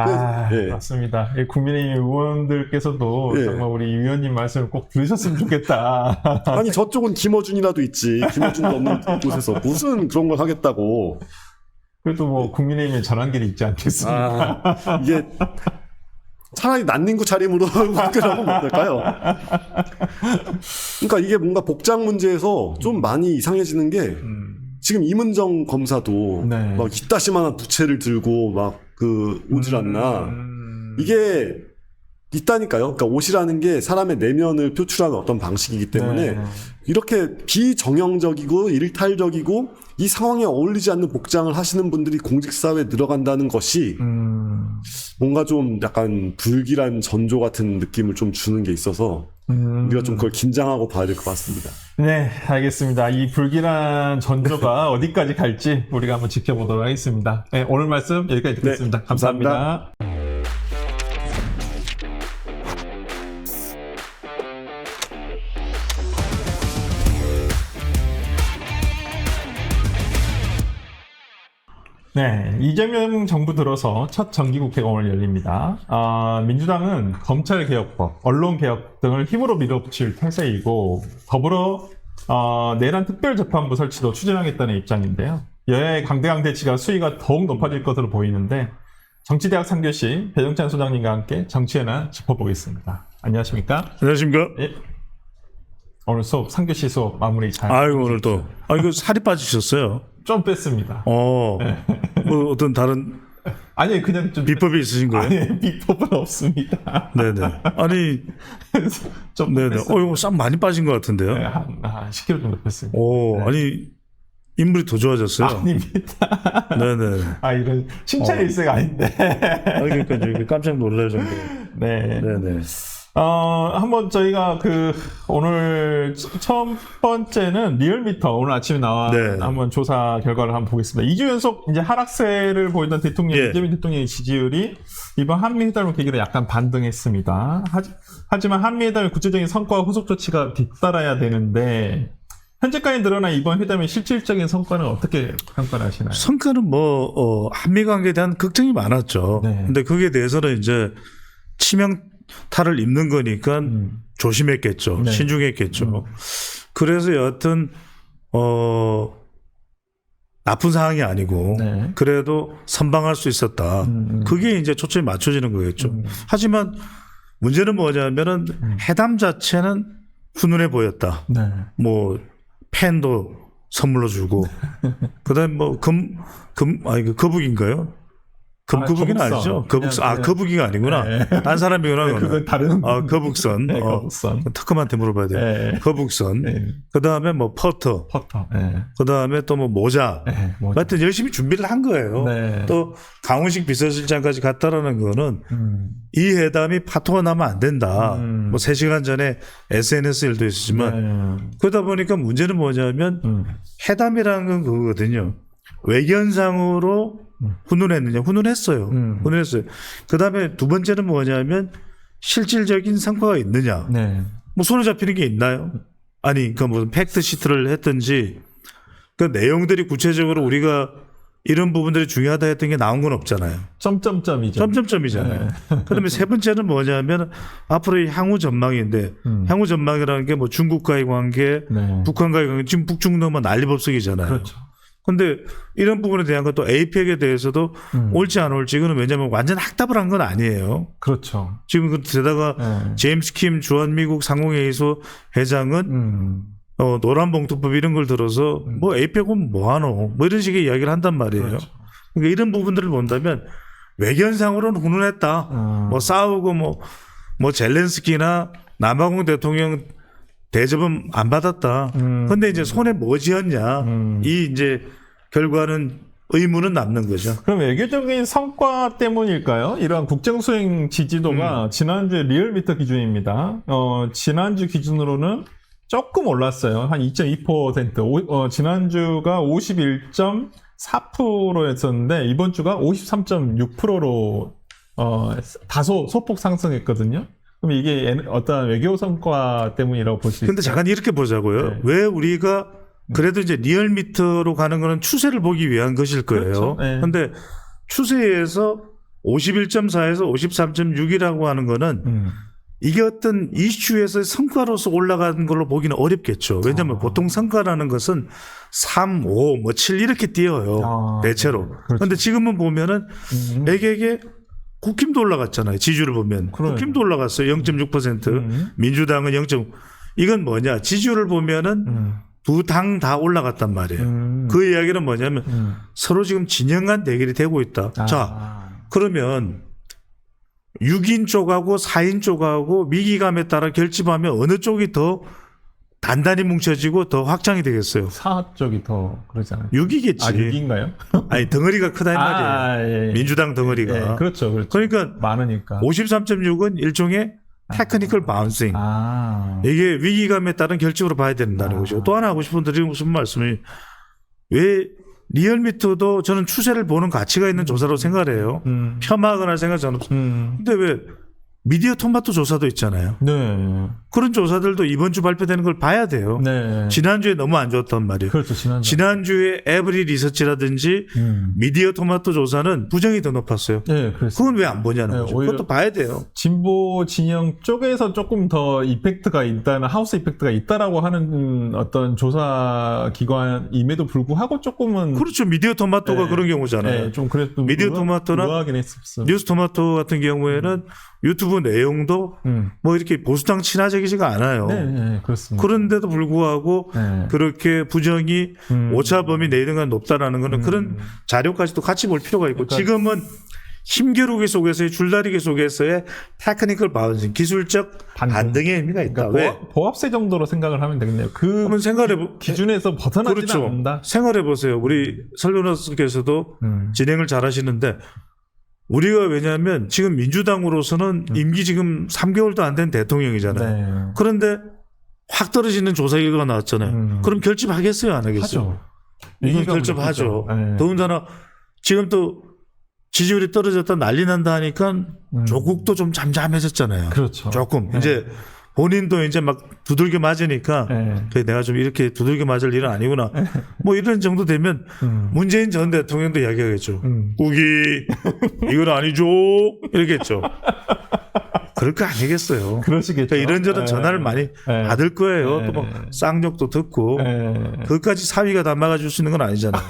맞습니다. 국민의힘 의원들께서도 정말 우리 의원님 말씀을 꼭 들으셨으면 좋겠다. 아니 저쪽은 김어준이라도 있지. 김어준도 없는 곳에서 무슨 그런 걸 하겠다고. 그래도 뭐 국민의힘에 전환길이 있지 않겠습니까? 이게 차라리 난닝구 차림으로 바꾸라고 못할까요? 그러니까 이게 뭔가 복장 문제에서 좀 많이 이상해지는 게 지금 이문정 검사도 막 이따시만한 부채를 들고 막 그 오질 않나 이게 있다니까요. 그러니까 옷이라는 게 사람의 내면을 표출하는 어떤 방식이기 때문에 이렇게 비정형적이고 일탈적이고 이 상황에 어울리지 않는 복장을 하시는 분들이 공직사회에 들어간다는 것이 뭔가 좀 약간 불길한 전조 같은 느낌을 좀 주는 게 있어서 우리가 좀 그걸 긴장하고 봐야 될 것 같습니다. 네, 알겠습니다. 이 불길한 전조가 어디까지 갈지 우리가 한번 지켜보도록 하겠습니다. 네, 오늘 말씀 여기까지 듣겠습니다. 감사합니다. 네, 이재명 정부 들어서 첫 정기국회가 오늘 열립니다. 민주당은 검찰개혁법, 언론개혁 등을 힘으로 밀어붙일 태세이고 더불어 내란 특별재판부 설치도 추진하겠다는 입장인데요. 여야의 강대강 대치가 수위가 더욱 높아질 것으로 보이는데 정치대학 3교시 배종찬 소장님과 함께 정치현안 짚어보겠습니다. 안녕하십니까? 안녕하십니까? 예. 오늘 수업 3교시 수업 마무리 잘. 아이고 오늘 또 이거 살이 빠지셨어요? 좀 뺐습니다. 뭐 어떤 다른 아니 그냥 좀 비법이 있으신 거예요? 아니 비법은 없습니다. 네네. 아니 좀 네네. 이거 싹 많이 빠진 것 같은데요? 네, 한 10kg 정도 뺐습니다. 오 아니 인물이 더 좋아졌어요? 아닙니다. 네네. 이런 칭찬 일세가 아닌데. 그러니까 깜짝 놀랄 정도. 네. 네네. 한번 저희가 오늘 첫 번째는 리얼미터 오늘 아침에 나와 네. 한번 조사 결과를 한번 보겠습니다. 2주 연속 이제 하락세를 보이던 대통령, 예. 이재명 대통령의 지지율이 이번 한미회담을 계기로 약간 반등했습니다. 하지만 한미회담의 구체적인 성과와 후속 조치가 뒤따라야 되는데, 현재까지 늘어난 이번 회담의 실질적인 성과는 어떻게 평가를 하시나요? 성과는 한미 관계에 대한 걱정이 많았죠. 네. 근데 거기에 대해서는 이제 치명타를 입는 거니까 조심했겠죠. 네. 신중했겠죠. 그래서 여하튼 나쁜 상황이 아니고 네. 그래도 선방할 수 있었다. 그게 이제 초점이 맞춰지는 거겠죠. 하지만 문제는 뭐냐면은 회담 자체는 훈훈해 보였다. 네. 뭐 펜도 선물로 주고 그다음에 뭐 거북인가요? 거북이는 거북선. 아니죠. 거북선. 거북이가 아니구나. 네. 딴 사람이구나. 네, 그건 다른. 거북선. 네, 거북선. 특검한테 물어봐야 돼요. 네. 거북선. 네. 그다음에 뭐 퍼터. 퍼터. 네. 그다음에 또 뭐 모자. 네, 뭐죠? 하여튼 열심히 준비를 한 거예요. 네. 또 강훈식 비서실장까지 갔다라는 거는 이 회담이 파토가 나면 안 된다. 뭐 3시간 전에 SNS 일도 있었지만 네. 그러다 보니까 문제는 뭐냐면 회담이라는 건 그거거든요. 외견상으로 훈훈했느냐? 훈훈했어요. 훈훈했어요. 그 다음에 두 번째는 뭐냐면 실질적인 성과가 있느냐? 네. 뭐 손에 잡히는 게 있나요? 아니, 그러니까 무슨 팩트 시트를 했든지 그 내용들이 구체적으로 우리가 이런 부분들이 중요하다 했던 게 나온 건 없잖아요. 점점점이죠. 점점점이잖아요. 그다음에 세 번째는 뭐냐면 앞으로의 향후 전망인데 향후 전망이라는 게 뭐 중국과의 관계, 네. 북한과의 관계, 지금 북중로만 난리법석이잖아요. 그렇죠. 근데 이런 부분에 대한 것도 에이펙에 대해서도 올지 안 올지 그는 왜냐하면 완전 학답을 한 건 아니에요. 그렇죠. 지금 게다가 네. 제임스 킴 주한미국 상공회의소 회장은 노란 봉투법 이런 걸 들어서 뭐 에이펙은 뭐하노 뭐 이런 식의 이야기를 한단 말이에요. 그렇죠. 그러니까 이런 부분들을 본다면 외견상으로는 훈훈했다. 뭐 싸우고 뭐 젤렌스키나 남아공 대통령 대접은 안 받았다. 근데 이제 손에 뭐 쥐었냐. 이 이제 결과는 의문은 남는 거죠. 그럼 외교적인 성과 때문일까요? 이러한 국정수행 지지도가 지난주에 리얼미터 기준입니다. 지난주 기준으로는 조금 올랐어요. 한 2.2%. 지난주가 51.4%였었는데 이번 주가 53.6%로 다소 소폭 상승했거든요. 그럼 이게 어떤 외교 성과 때문이라고 볼 수 있어요. 근데 잠깐 이렇게 보자고요. 네. 왜 우리가 그래도 이제 리얼미터로 가는 거는 추세를 보기 위한 것일 거예요. 그렇죠. 네. 근데 추세에서 51.4에서 53.6이라고 하는 거는 이게 어떤 이슈에서 성과로서 올라가는 걸로 보기는 어렵겠죠. 왜냐하면 보통 성과라는 것은 3, 5, 뭐 7 이렇게 띄어요. 대체로. 그렇죠. 근데 지금은 보면은 에게 국힘도 올라갔잖아요. 지지율을 보면. 그래요. 국힘도 올라갔어요. 0.6%. 민주당은 0. 이건 뭐냐. 지지율을 보면은 두 당 다 올라갔단 말이에요. 그 이야기는 뭐냐면 서로 지금 진영 간 대결이 되고 있다. 자, 그러면 6인 쪽하고 4인 쪽하고 위기감에 따라 결집하면 어느 쪽이 더 단단히 뭉쳐지고 더 확장이 되겠어요. 사 쪽이 더 그러잖아요. 6이겠지. 6인가요? 아니 덩어리가 크다 이 말이에요. 예. 민주당 덩어리가. 예, 그렇죠. 그러니까 많으니까. 53.6은 일종의 테크니컬 바운싱. 이게 위기감에 따른 결집으로 봐야 된다는 거죠. 또 하나 하고 싶은 드리는 무슨 말씀이 왜 리얼미터도 저는 추세를 보는 가치가 있는 조사로 생각을 해요. 폄하하거나 생각 저는 없어요. 근데 왜 미디어 토마토 조사도 있잖아요. 네. 그런 조사들도 이번 주 발표되는 걸 봐야 돼요. 네. 지난주에 너무 안 좋았단 말이에요. 그렇죠. 지난주에 에브리 리서치라든지 미디어 토마토 조사는 부정이 더 높았어요. 네, 그렇습니다. 그건 왜 안 보냐는 거죠. 오히려 그것도 봐야 돼요. 진보 진영 쪽에서 조금 더 이펙트가 있다는 하우스 이펙트가 있다라고 하는 어떤 조사 기관임에도 불구하고 조금은 그렇죠. 미디어 토마토가 네. 그런 경우잖아요. 네, 좀 그래도 미디어 토마토나 의아하긴 했었어요. 뉴스 토마토 같은 경우에는 유튜브 내용도 뭐 이렇게 보수당 친화적이지가 않아요. 네, 그렇습니다. 그런데도 불구하고 네. 그렇게 부정이 오차범위 내등간 높다라는 거는 그런 자료까지도 같이 볼 필요가 있고 그러니까 지금은 힘겨루기 속에서의 줄다리기 속에서의 테크니컬 바운싱 기술적 반등의 의미가 있다. 그러니까 왜? 보합세 정도로 생각을 하면 되겠네요. 그 한번 생각해 기준에서 벗어나지 그렇죠. 않는다. 생각해 보세요. 우리 설교너스께서도 진행을 잘 하시는데 우리가 왜냐하면 지금 민주당으로서는 임기 지금 3개월도 안 된 대통령이잖아요. 네. 그런데 확 떨어지는 조사 결과가 나왔잖아요. 그럼 결집하겠어요, 안 하겠어요? 하죠. 이건 위기감을 결집하죠. 느끼죠. 네. 더군다나 지금 또 지지율이 떨어졌다 난리 난다 하니까 조국도 좀 잠잠해졌잖아요. 그렇죠. 조금 네. 이제 본인도 이제 막 두들겨 맞으니까 네. 그래, 내가 좀 이렇게 두들겨 맞을 일은 아니구나. 뭐 이런 정도 되면 문재인 전 대통령도 이야기하겠죠. 국이 이건 아니죠. 이러겠죠. 그럴 거 아니겠어요. 그러시겠죠. 그러니까 이런저런 네. 전화를 많이 네. 받을 거예요. 네. 또 뭐 쌍욕도 듣고 네. 그것까지 사위가 다 막아줄 수 있는 건 아니잖아요.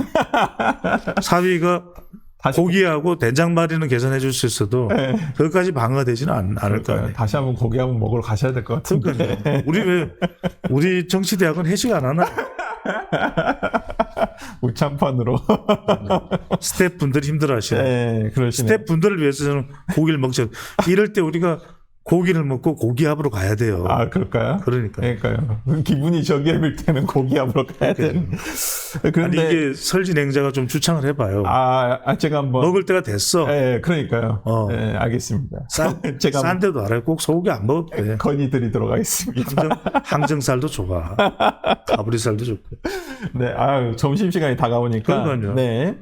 사위가 다시 고기하고 된장말이는 계산해 줄 수 있어도 그것까지 방어가 되지는 않을 거 아니에요. 다시 한번 고기 한번 먹으러 가셔야 될 것 같은데. 그러니까요. 우리 정치대학은 회식 안 하나? 우창판으로. 스태프분들이 힘들어하시네. 네, 그러시네. 스태프분들을 위해서는 고기를 먹죠. 이럴 때 우리가 고기를 먹고 고기압으로 가야 돼요. 아, 그럴까요? 그러니까요. 그러니까요. 기분이 저기압일 때는 고기압으로 가야 되는. 아니 그런데 이게 설진행자가 좀 주창을 해봐요. 제가 한번 먹을 때가 됐어. 네, 그러니까요. 어. 네, 알겠습니다. 제가 싼 데도 알아요. 꼭 소고기 안 먹어도 돼. 건의드리도록 하겠습니다. 항정살도 좋아. 가브리살도 좋고. 네, 점심 시간이 다가오니까. 그러니까요. 네.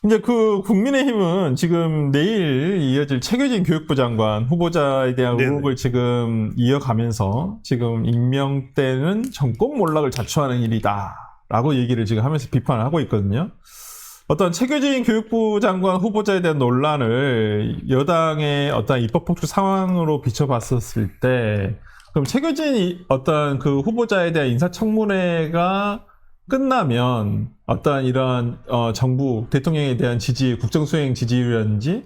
이제 그 국민의힘은 지금 내일 이어질 최규진 교육부 장관 후보자에 대한 네네. 의혹을 지금 이어가면서 지금 임명 때는 정권 몰락을 자초하는 일이다라고 얘기를 지금 하면서 비판을 하고 있거든요. 어떤 최규진 교육부 장관 후보자에 대한 논란을 여당의 어떤 입법 폭주 상황으로 비춰봤었을 때, 그럼 최규진 어떤 그 후보자에 대한 인사청문회가 끝나면 어떤 이런 정부 대통령에 대한 지지, 국정수행 지지율이라든지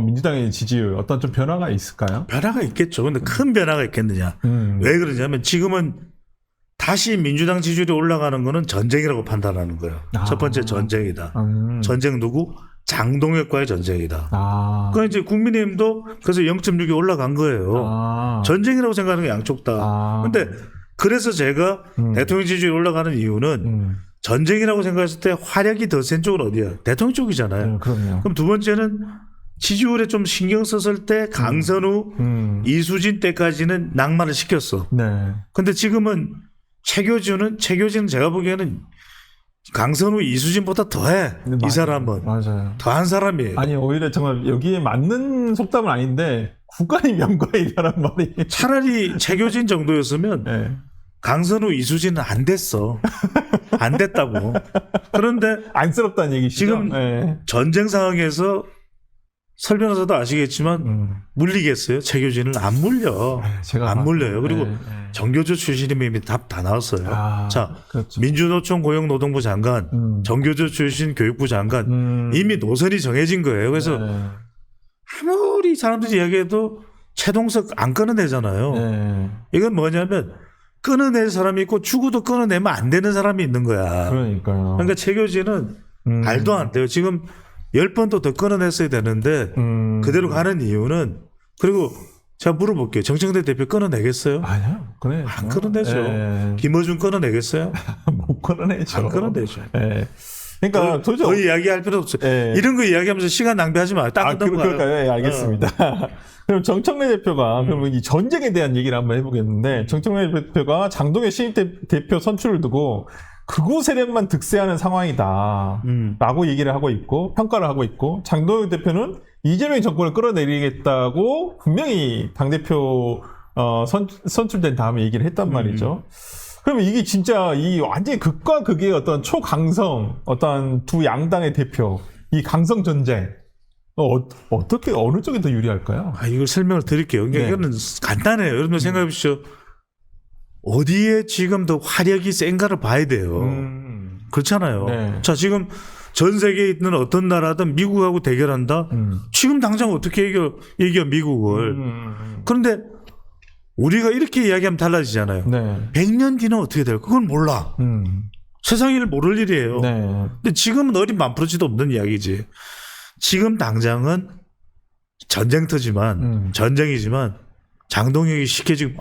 민주당의 지지율 어떤 좀 변화가 있을까요? 변화가 있겠죠. 근데 큰 변화가 있겠느냐. 왜 그러냐면 지금은 다시 민주당 지지율이 올라가는 거는 전쟁이라고 판단하는 거예요. 첫 번째 전쟁이다. 전쟁 누구? 장동혁과의 전쟁이다. 그러니까 이제 국민의힘도 그래서 0.6이 올라간 거예요. 전쟁이라고 생각하는 게 양쪽 다. 근데 그래서 제가 대통령 지지율이 올라가는 이유는 전쟁이라고 생각했을 때 화력이 더 센 쪽은 어디야? 대통령 쪽이잖아요. 그럼요. 그럼 두 번째는 지지율에 좀 신경 썼을 때 강선우, 이수진 때까지는 낭만을 시켰어. 네. 근데 지금은 최교진은 제가 보기에는 강선우, 이수진보다 더해. 이 사람은. 맞아요. 더한 사람이에요. 아니, 오히려 정말 여기에 맞는 속담은 아닌데, 국가의 명과이라는 말이. 차라리 최교진 정도였으면 네. 강선우, 이수진은 안 됐어. 안 됐다고. 그런데 안쓰럽다는 얘기시죠? 지금 네. 전쟁 상황에서 설 변호사도 아시겠지만 물리겠어요? 최교진은 안 물려. 제가 안 물려요. 그리고 네. 정교조 출신이면 이미 답 다 나왔어요. 자, 그렇죠. 민주노총 고용노동부 장관, 정교조 출신 교육부 장관 이미 노선이 정해진 거예요. 그래서 네. 아무리 사람들이 이야기해도 최동석 안 끊어내잖아요. 네. 이건 뭐냐면 끊어낼 사람이 있고 추구도 끊어내면 안 되는 사람이 있는 거야. 그러니까요. 그러니까 최교진은 말도 안 돼요. 지금 10번도 더 끊어냈어야 되는데 그대로 가는 이유는, 그리고 제가 물어볼게요. 정청래 대표 끊어내겠어요? 아니요. 그래. 안 끊어내죠. 네. 김어준 끊어내겠어요? 못 끊어내죠. 안 끊어내죠. 네. 그러니까 도저히 더 이야기할 필요 없어요. 네. 이런 거 이야기하면서 시간 낭비하지 마요. 딱 그럴까요? 예, 알겠습니다. 그럼 정청래 대표가 그러면 이 전쟁에 대한 얘기를 한번 해보겠는데, 정청래 대표가 장동혁 신임 대표 선출을 두고 극우 세력만 득세하는 상황이다 라고 얘기를 하고 있고 평가를 하고 있고, 장동혁 대표는 이재명 정권을 끌어내리겠다고 분명히 당대표 선출된 다음에 얘기를 했단 말이죠. 그러면 이게 진짜 이 완전히 극과 극의 어떤 초강성 어떤 두 양당의 대표, 이 강성 전쟁 어떻게 어느 쪽이 더 유리할까요? 이걸 설명을 드릴게요. 그러니까 네. 이거는 간단해요. 여러분 생각해 보십시오. 어디에 지금 더 화력이 센가를 봐야 돼요. 그렇잖아요. 네. 자, 지금 전 세계에 있는 어떤 나라든 미국하고 대결한다. 지금 당장 어떻게 이겨 미국을. 그런데 우리가 이렇게 이야기하면 달라지잖아요. 네. 100년 뒤는 어떻게 될까? 그건 몰라. 세상 일을 모를 일이에요. 네. 근데 지금은 어린 만프로지도 없는 이야기지. 지금 당장은 전쟁이지만 장동혁이 쉽게 지금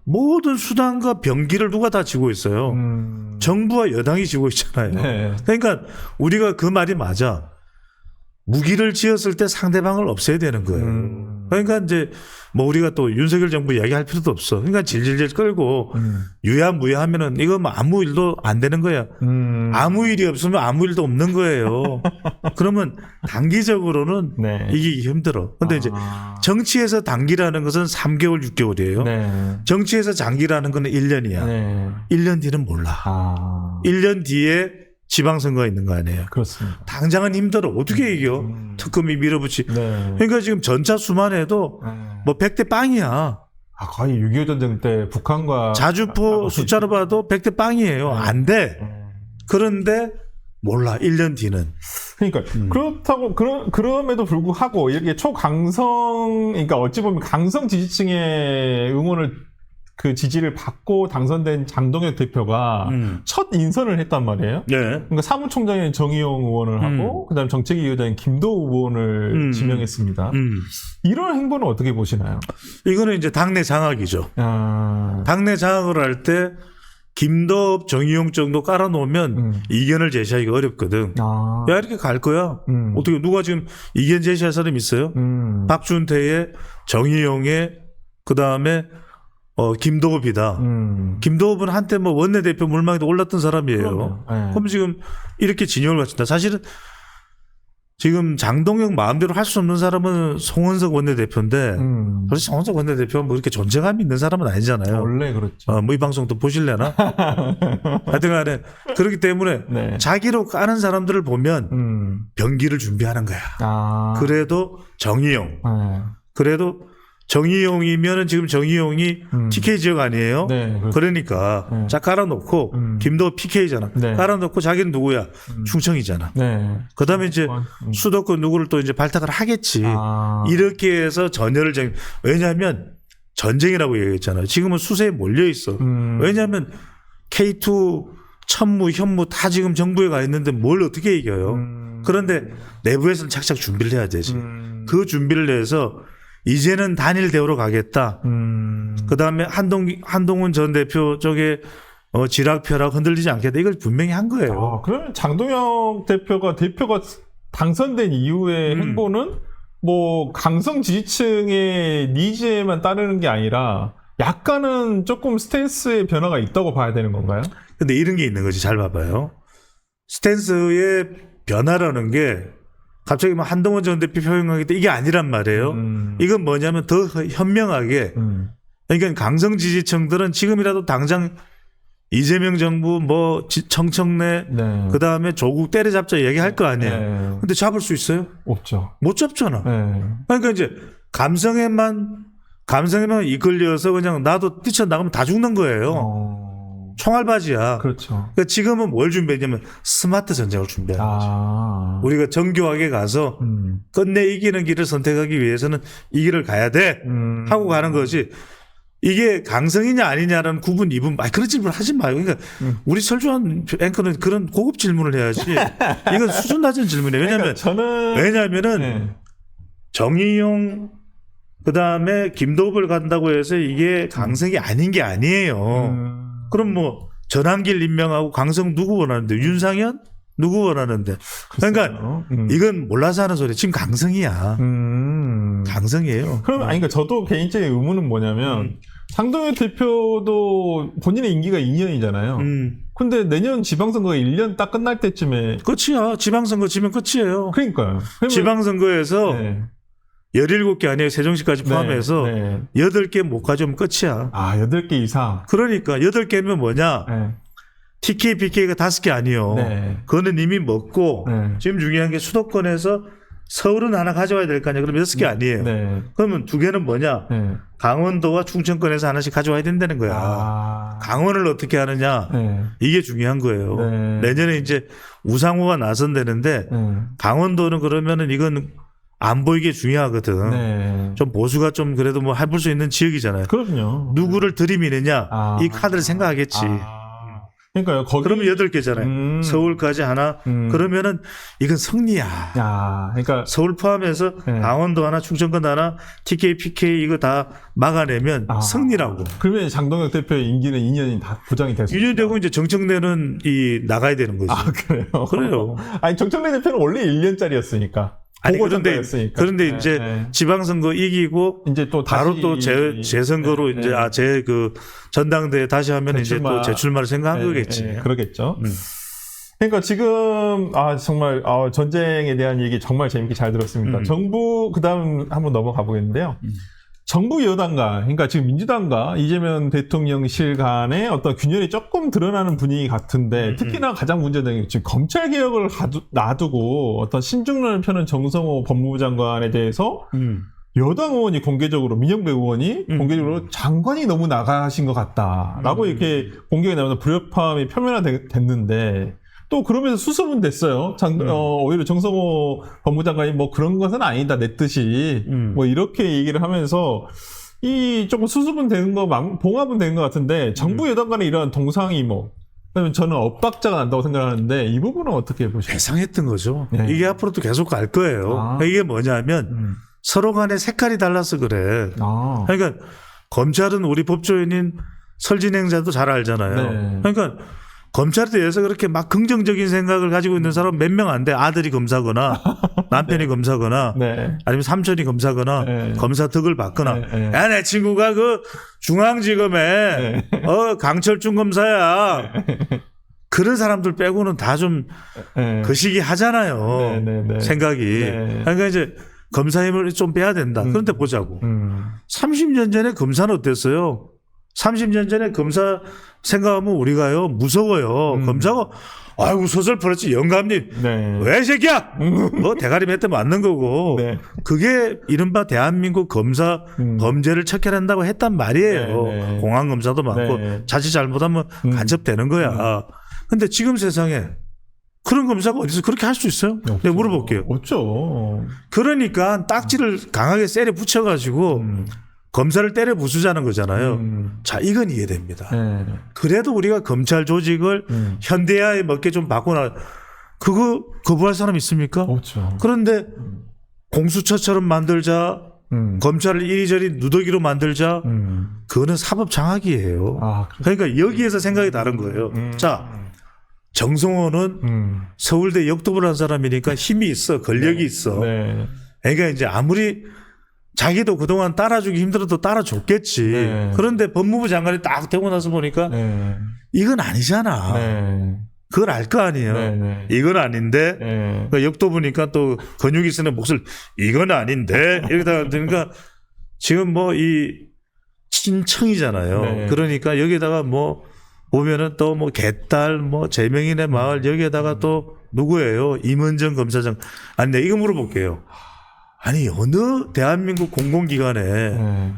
모든 수단과 병기를 누가 다 쥐고 있어요. 정부와 여당이 쥐고 있잖아요. 네. 그러니까 우리가 그 말이 맞아. 무기를 지었을 때 상대방을 없애야 되는 거예요. 그러니까 이제 뭐 우리가 또 윤석열 정부 이야기할 필요도 없어. 그러니까 질질질 끌고 유야무야하면은 이거 뭐 아무 일도 안 되는 거야. 아무 일이 없으면 아무 일도 없는 거예요. 그러면 단기적으로는 네. 이기기 힘들어. 근데 이제 정치에서 단기라는 것은 3개월, 6개월이에요. 네. 정치에서 장기라는 거는 1년이야. 네. 1년 뒤는 몰라. 1년 뒤에 지방선거가 있는 거 아니에요. 그렇습니다. 당장은 힘들어. 어떻게 이겨? 특검이 밀어붙이. 네. 그러니까 지금 전차 수만 해도 뭐 100대 빵이야. 거의 6.25 전쟁 때 북한과 자주포 숫자로 봐도 100대 빵이에요. 안 돼. 그런데 몰라. 1년 뒤는. 그러니까 그렇다고 그럼에도 불구하고 이렇게 초강성, 그러니까 어찌 보면 강성 지지층의 응원을 그 지지를 받고 당선된 장동혁 대표가 첫 인선을 했단 말이에요. 네. 그러니까 사무총장인 정의용 의원을 하고 그다음 정책위 의장인 김도우 의원을 지명했습니다. 이런 행보는 어떻게 보시나요? 이거는 이제 당내 장악이죠. 당내 장악을 할 때 김도읍, 정의용 정도 깔아놓으면 이견을 제시하기가 어렵거든. 야, 이렇게 갈 거야. 어떻게 누가 지금 이견 제시할 사람 있어요? 박준태의, 정의용의, 그 다음에 김도읍이다. 김도읍은 한때 뭐 원내대표 물망에도 올랐던 사람이에요. 네. 그럼 지금 이렇게 진영을 갖춘다. 사실은 지금 장동혁 마음대로 할 수 없는 사람은 송원석 원내대표인데, 사실 송원석 원내대표가 뭐 이렇게 존재감이 있는 사람은 아니잖아요. 원래 그렇죠. 뭐 이 방송도 보실래나? 하여튼 간에 그렇기 때문에 네. 자기로 까는 사람들을 보면 병기를 준비하는 거야. 그래도 정의용. 네. 그래도 정의용이면은 지금 정의용이 TK 지역 아니에요? 네, 그렇죠. 그러니까 네. 자 깔아놓고 김도 PK잖아. 네. 깔아놓고 자기는 누구야? 충청이잖아. 네. 그다음에 이제 수도권 누구를 또 이제 발탁을 하겠지. 이렇게 해서 전열을 왜냐하면 전쟁이라고 얘기했잖아요. 지금은 수세에 몰려 있어. 왜냐하면 K2 천무, 현무 다 지금 정부에 가 있는데 뭘 어떻게 이겨요? 그런데 내부에서는 착착 준비를 해야 되지. 그 준비를 해서 이제는 단일 대우로 가겠다. 그 다음에 한동훈 전 대표 쪽에 지락펴락 흔들리지 않겠다. 이걸 분명히 한 거예요. 그러면 장동혁 대표가 당선된 이후의 행보는 뭐 강성 지지층의 니즈에만 따르는 게 아니라 약간은 조금 스탠스의 변화가 있다고 봐야 되는 건가요? 근데 이런 게 있는 거지. 잘 봐봐요. 스탠스의 변화라는 게 갑자기 뭐 한동훈 전 대표 표현하겠다 이게 아니란 말이에요. 이건 뭐냐면 더 현명하게 그러니까 강성 지지층들은 지금이라도 당장 이재명 정부 뭐 청청내 네. 그다음에 조국 때려잡자 얘기할 거 아니에요. 네. 근데 잡을 수 있어요? 없죠. 못 잡잖아. 네. 그러니까 이제 감성에만 이끌려서 그냥 나도 뛰쳐나가면 다 죽는 거예요. 총알바지야. 그렇죠. 그러니까 지금은 뭘 준비했냐면 스마트 전쟁을 준비하는 거죠. 우리가 정교하게 가서 끝내 이기는 길을 선택하기 위해서는 이 길을 가야 돼 하고 가는 거지. 이게 강성이냐 아니냐라는 구분, 이분, 그런 질문을 하지 마요. 그러니까 우리 설주한 앵커는 그런 고급 질문을 해야지. 이건 수준 낮은 질문이에요. 왜냐하면 왜냐하면은 네. 정의용 그다음에 김도읍을 간다고 해서 이게 강성이 아닌 게 아니에요. 그럼 뭐 전한길 임명하고 강성 누구 원하는데? 윤상현 누구 원하는데? 그러니까 이건 몰라서 하는 소리. 지금 강성이야. 강성이에요. 그럼 그러니까 저도 개인적인 의문은 뭐냐면 장동혁 대표도 본인의 임기가 2년이잖아요. 근데 내년 지방선거가 1년 딱 끝날 때쯤에 끝이야. 지방선거 지면 끝이에요. 그러니까요. 지방선거에서 네. 17개 아니에요. 세종시까지 포함해서 네. 8개 못 가져오면 끝이야. 8개 이상. 그러니까 8개면 뭐냐? 네. TK, PK가 5개 아니에요. 네. 그거는 이미 먹고 네. 지금 중요한 게 수도권에서 서울은 하나 가져와야 될 거 아니에요. 그럼 6개 아니에요. 네. 그러면 2개는 뭐냐? 네. 강원도와 충청권에서 하나씩 가져와야 된다는 거야. 강원을 어떻게 하느냐? 네. 이게 중요한 거예요. 네. 내년에 이제 우상호가 나선다는데 강원도는 그러면은 이건 안 보이게 중요하거든. 네. 좀 보수가 좀 그래도 뭐 해볼 수 있는 지역이잖아요. 그럼요. 누구를 들이미느냐 이 카드를 생각하겠지. 그러니까요. 그러면 8개잖아요. 서울까지 하나. 그러면은 이건 승리야. 그러니까 서울 포함해서 네. 강원도 하나, 충청권 하나, TK, PK 이거 다 막아내면 승리라고. 그러면 장동혁 대표의 임기는 2년이 다 부정이 됐습니다. 2년 되고 이제 정청래는 나가야 되는 거지. 그래요? 그래요. 아니 정청래 대표는 원래 1년짜리였으니까. 아니 그런데 보궐선거였으니까. 그런데 네, 이제 네. 지방선거 이기고 이제 또 바로 다시 또 재선거로 네, 이제 네. 제 그 전당대회 다시 하면 이제 또 재출마를 생각한 거겠지. 그러겠죠. 그러니까 지금 정말 전쟁에 대한 얘기 정말 재밌게 잘 들었습니다. 정부 그다음 한번 넘어가 보겠는데요. 정부 여당과 그러니까 지금 민주당과 이재명 대통령실 간의 어떤 균열이 조금 드러나는 분위기 같은데 특히나 가장 문제되는 게 지금 검찰 개혁을 놔두고 어떤 신중론을 펴는 정성호 법무부 장관에 대해서 여당 의원이 공개적으로 민영배 의원이 공개적으로 장관이 너무 나가신 것 같다라고 이렇게 공격이 나오면서 불협화음이 표면화됐는데 또 그러면서 수습은 됐어요. 오히려 정성호 법무장관이 뭐 그런 것은 아니다 내 뜻이 뭐 이렇게 얘기를 하면서 이 조금 수습은 되는 거 봉합은 되는 것 같은데 정부 여당 간의 이러한 동상이모 그러면 저는 엇박자가 난다고 생각하는데 이 부분은 어떻게 보시나요? 예상했던 거죠. 네. 이게 앞으로도 계속 갈 거예요. 이게 뭐냐면 서로 간에 색깔이 달라서 그래. 그러니까 검찰은 우리 법조인인 설진행자도 잘 알잖아요. 네. 그러니까 검찰에 대해서 그렇게 막 긍정적인 생각을 가지고 있는 사람 몇 명 안 돼. 아들이 검사거나 남편이 검사거나 네. 아니면 삼촌이 검사거나 네. 검사 덕을 받거나 네. 야, 내 친구가 그 중앙지검에 강철중 검사야. 그런 사람들 빼고는 다 좀 거시기 하잖아요. 네. 생각이. 네. 그러니까 이제 검사 힘을 좀 빼야 된다. 그런데 보자고. 30년 전에 검사는 어땠어요? 30년 전에 검사 생각하면 우리가요 무서워요. 검사가 아이고 서슬퍼렇지 영감님 네. 왜 새끼야 뭐 대가리 몇 대 맞는 거고 네. 그게 이른바 대한민국 검사 범죄를 척결한다고 했단 말이에요. 네. 공안검사도 많고 네. 자칫 잘못하면 간첩되는 거야. 근데 지금 세상에 그런 검사가 어디서 그렇게 할 수 있어요? 내가 물어볼게요. 없죠. 그러니까 딱지를 강하게 세려 붙여가지고 검사를 때려 부수자는 거잖아요. 자, 이건 이해됩니다. 네. 그래도 우리가 검찰 조직을 현대화에 맞게 좀 바꾸나 그거 거부할 사람 있습니까? 없죠. 그런데 공수처처럼 만들자, 검찰을 이리저리 누더기로 만들자, 그거는 사법 장악이에요. 그러니까 여기에서 생각이 다른 거예요. 자, 정성호는 서울대 역도를 한 사람이니까 힘이 있어, 권력이 있어. 네. 그러니까 이제 아무리 자기도 그동안 따라주기 힘들어도 따라줬겠지. 네. 그런데 법무부 장관이 딱 되고 나서 보니까 이건 아니잖아. 네. 그걸 알 거 아니에요. 네. 이건 아닌데 네. 역도 보니까 또 근육이 쓰는 목소리 이건 아닌데 이러다가 그러니까 지금 뭐 이 친청이잖아요. 네. 그러니까 여기다가 뭐 보면은 또 뭐 개딸 뭐 제명인의 마을 여기에다가 또 누구예요? 임은정 검사장. 아니 내가 이거 물어볼게요. 아니 어느 대한민국 공공기관에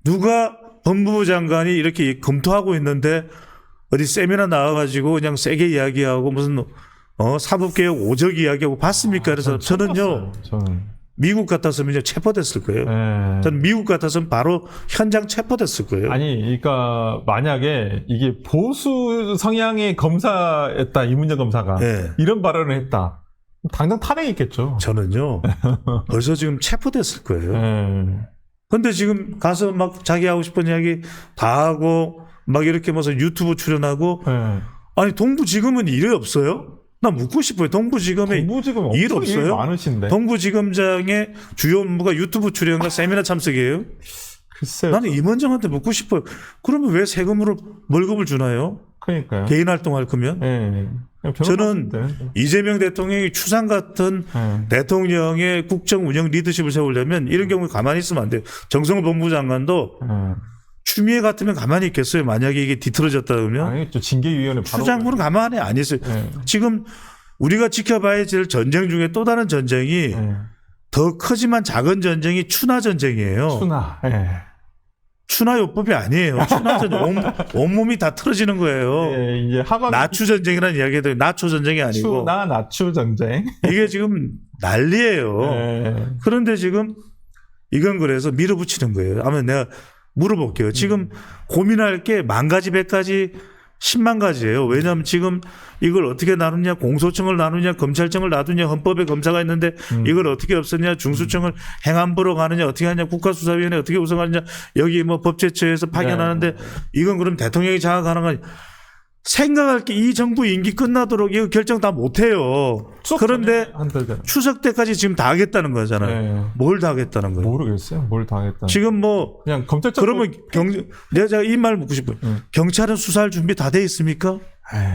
누가 법무부 장관이 이렇게 검토하고 있는데 어디 세미나 나와가지고 그냥 세게 이야기하고 무슨 사법개혁 5적 이야기하고 봤습니까? 그래서 저는요 미국 같았으면 이제 체포됐을 거예요. 저는 미국 같았으면 바로 현장 체포됐을 거예요. 아니, 그러니까 만약에 이게 보수 성향의 검사였다 이문정 검사가 이런 발언을 했다. 당장 탄핵했겠죠. 저는요 벌써 지금 체포됐을 거예요. 근데 지금 가서 막 자기 하고 싶은 이야기 다 하고 막 이렇게 무슨 유튜브 출연하고 아니 동부지검은 일이 없어요? 나 묻고 싶어요. 동부지검에 일 없어요? 일 많으신데. 동부지검장의 주요 업무가 유튜브 출연과 세미나 참석이에요? 글쎄요. 나는 임원장한테 묻고 싶어요. 그러면 왜 세금으로 월급을 주나요? 그러니까요. 개인 활동할 거면? 저는 이재명 대통령이 추상 같은 대통령의 국정 운영 리더십을 세우려면 이런 경우에 가만히 있으면 안 돼요. 정성호 법무부 장관도 추미애 같으면 가만히 있겠어요. 만약에 이게 뒤틀어졌다 그러면. 아니죠. 징계위원회 추 장관은 가만히 안 있어요. 지금 우리가 지켜봐야 될 전쟁 중에 또 다른 전쟁이 더 크지만 작은 전쟁이 추나 전쟁이에요. 추나요법이 아니에요. 추나 전쟁 온몸이 다 틀어지는 거예요. 이제 나추 전쟁이라는 이야기도 나초 전쟁이 아니고 추나 나추 전쟁. 이게 지금 난리예요. 그런데 지금 이건 그래서 밀어붙이는 거예요. 아마 내가 물어볼게요. 지금 고민할 게 10,000가지, 100가지, 10만 가지예요. 왜냐하면 지금 이걸 어떻게 나누냐, 공소청을 나누냐, 검찰청을 놔두냐, 헌법에 검사가 있는데 이걸 어떻게 없애냐, 중수청을 행안부로 가느냐, 어떻게 하냐, 국가수사위원회 어떻게 구성하느냐, 여기 뭐 법제처에서 파견하는데 이건 그럼 대통령이 장악하는 거 아니야. 생각할 게 이 정부 임기 끝나도록 이거 결정 다 못해요. 그런데 한달 전. 추석 때까지 지금 다 하겠다는 거잖아요. 네. 뭘 다 하겠다는 거예요? 모르겠어요. 뭘 당했다. 지금 뭐 그냥 검찰청. 그러면 내가 이 말 묻고 싶어요. 경찰은 수사할 준비 다 돼 있습니까?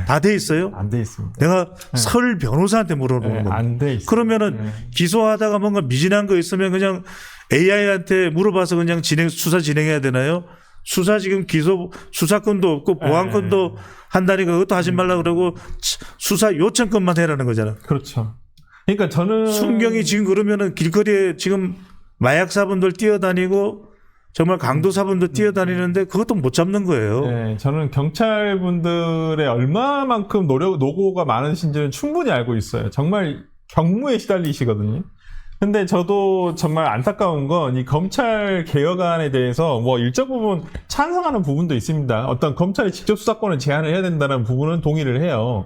다 돼 있어요? 안 돼 있습니다. 내가 설 변호사한테 물어보는 겁니다. 안 돼 있어요. 그러면은 기소하다가 뭔가 미진한 거 있으면 그냥 AI한테 물어봐서 그냥 수사 진행해야 되나요? 수사 지금 수사권도 없고 보안권도 한다니까 그것도 하지 말라 그러고 수사 요청권만 해라는 거잖아. 그렇죠. 그러니까 저는 순경이 지금 그러면은 길거리에 지금 마약사분들 뛰어다니고 정말 강도사분들 뛰어다니는데 그것도 못 잡는 거예요. 네, 저는 경찰분들의 얼마만큼 노고가 많으신지는 충분히 알고 있어요. 정말 경무에 시달리시거든요. 근데 저도 정말 안타까운 건 이 검찰 개혁안에 대해서 뭐 일정 부분 찬성하는 부분도 있습니다. 어떤 검찰이 직접 수사권을 제한을 해야 된다는 부분은 동의를 해요.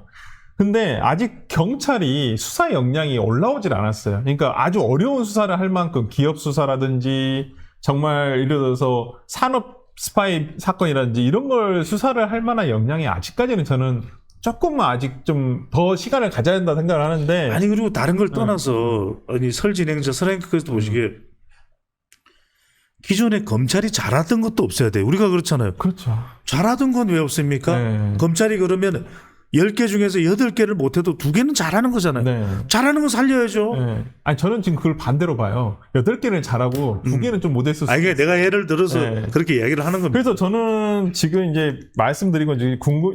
근데 아직 경찰이 수사 역량이 올라오질 않았어요. 그러니까 아주 어려운 수사를 할 만큼 기업 수사라든지 정말 예를 들어서 산업 스파이 사건이라든지 이런 걸 수사를 할 만한 역량이 아직까지는 저는 조금만 아직 좀 더 시간을 가져야 된다 생각을 하는데. 아니 그리고 다른 걸 떠나서 아니 설 진행자 선생님께서도 보시기에 기존에 검찰이 잘하던 것도 없어야 돼요. 우리가 그렇잖아요. 그렇죠. 잘하던 건 왜 없습니까? 네. 검찰이 그러면 10개 중에서 8개를 못해도 2개는 잘하는 거잖아요. 네. 잘하는 건 살려야죠. 네. 아니 저는 지금 그걸 반대로 봐요. 8개는 잘하고 2개는 좀 못했을 수 아니 그러니까 내가 예를 들어서 네. 그렇게 이야기를 하는 겁니다. 그래서 저는 지금 이제 말씀드리고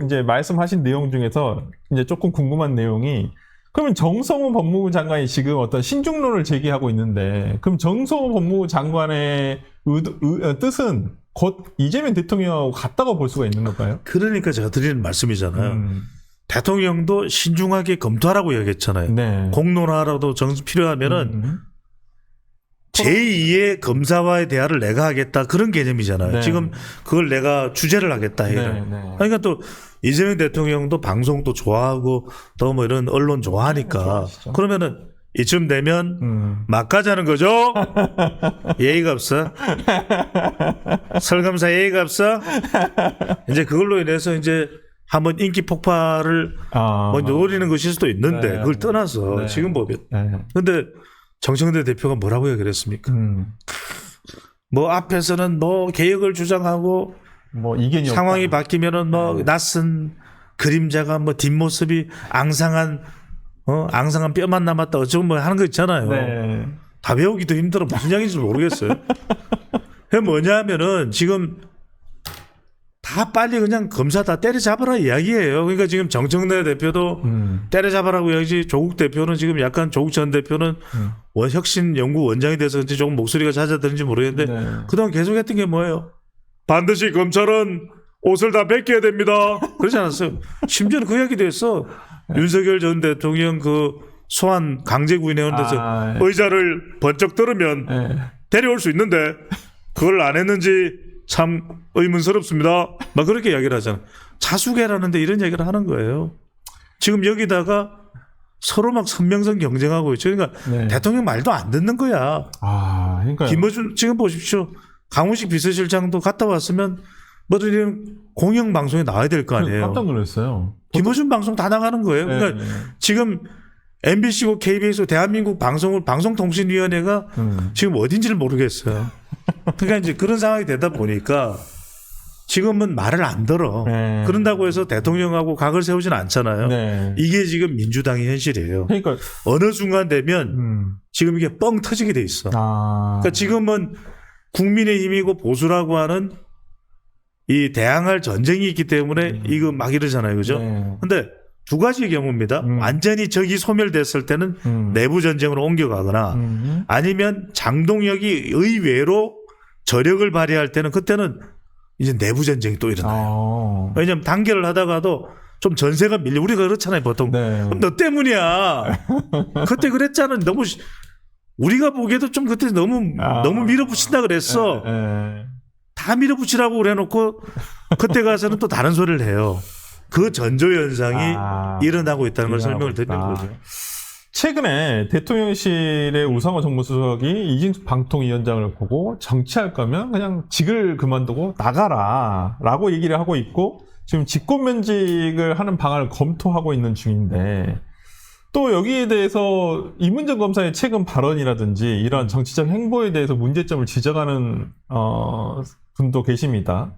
이제 말씀하신 내용 중에서 이제 조금 궁금한 내용이 그러면 정성호 법무부 장관이 지금 어떤 신중론을 제기하고 있는데 그럼 정성호 법무부 장관의 뜻은 곧 이재명 대통령하고 같다고 볼 수가 있는 걸까요? 그러니까 제가 드리는 말씀이잖아요. 대통령도 신중하게 검토하라고 이야기했잖아요. 네. 공론화라도 필요하면은 제2의 검사와의 대화를 내가 하겠다 그런 개념이잖아요. 네. 지금 그걸 내가 주재를 하겠다 해요. 네. 그러니까 또 이재명 대통령도 방송도 좋아하고 또 뭐 이런 언론 좋아하니까 좋아하시죠. 그러면은 이쯤 되면 막 가자는 거죠. 예의가 없어. 설검사 예의가 없어. 이제 그걸로 인해서 이제 한번 인기 폭발을 먼저 노리는 것일 수도 있는데 네. 그걸 떠나서 네. 지금 보면 네. 근데 정청래 대표가 뭐라고 얘기를 했습니까? 뭐 앞에서는 뭐 개혁을 주장하고 뭐 이견이 상황이 없다. 바뀌면은 뭐 낯선 그림자가 뭐 뒷모습이 앙상한 뼈만 남았다 어쩌고 뭐 하는 거 있잖아요. 네. 다 배우기도 힘들어 무슨 이야기인지 모르겠어요. 그게 뭐냐면은 지금 다 빨리 그냥 검사 다 때려잡아라 이야기예요. 그러니까 지금 정청래 대표도 때려잡아라고 이야기지 조국 대표는 지금 약간 조국 전 대표는 혁신연구 원장이 돼서 그런지 조금 목소리가 잦아드는지 모르겠는데 네. 그동안 계속 했던 게 뭐예요? 반드시 검찰은 옷을 다 벗겨야 됩니다. 그러지 않았어요. 심지어는 그 이야기도 했어. 윤석열 전 대통령 그 소환 강제 구인해온 데서 의자를 번쩍 들으면 데려올 수 있는데 그걸 안 했는지 참 의문스럽습니다. 막 그렇게 이야기를 하잖아. 자수계라는데 이런 얘기를 하는 거예요. 지금 여기다가 서로 막 선명성 경쟁하고 있죠. 그러니까 네. 대통령 말도 안 듣는 거야. 그러니까 김어준 지금 보십시오. 강훈식 비서실장도 갔다 왔으면 뭐든 이런 공영 방송에 나와야 될 거 아니에요. 깜짝 놀랐어요. 김어준 방송 다 나가는 거예요. 그러니까 지금 MBC고 KBS고 대한민국 방송통신위원회가 지금 어딘지를 모르겠어요. 그러니까 이제 그런 상황이 되다 보니까 지금은 말을 안 들어. 네. 그런다고 해서 대통령하고 각을 세우지는 않잖아요. 네. 이게 지금 민주당의 현실이에요. 그러니까 어느 순간 되면 지금 이게 뻥 터지게 돼 있어. 그러니까 지금은 국민의힘이고 보수라고 하는 이 대항할 전쟁이 있기 때문에 이거 막 이러잖아요. 그죠? 근데 두 가지의 경우입니다. 완전히 적이 소멸됐을 때는 내부 전쟁으로 옮겨가거나 아니면 장동혁이 의외로 저력을 발휘할 때는 그때는 이제 내부 전쟁이 또 일어나요. 왜냐하면 단결을 하다가도 좀 전세가 밀려. 우리가 그렇잖아요. 보통. 그럼 너 때문이야. 그때 그랬잖아. 너무 우리가 보기에도 좀 그때 너무 밀어붙인다 그랬어. 다 밀어붙이라고 그래놓고 그때 가서는 또 다른 소리를 해요. 그 전조현상이 일어나고 있다는 걸 설명을 드리는 거죠. 최근에 대통령실의 우상호 정무수석이 이진숙 방통위원장을 보고 정치할 거면 그냥 직을 그만두고 나가라 라고 얘기를 하고 있고 지금 직권면직을 하는 방안을 검토하고 있는 중인데 또 여기에 대해서 이문정 검사의 최근 발언이라든지 이런 정치적 행보에 대해서 문제점을 지적하는 분도 계십니다.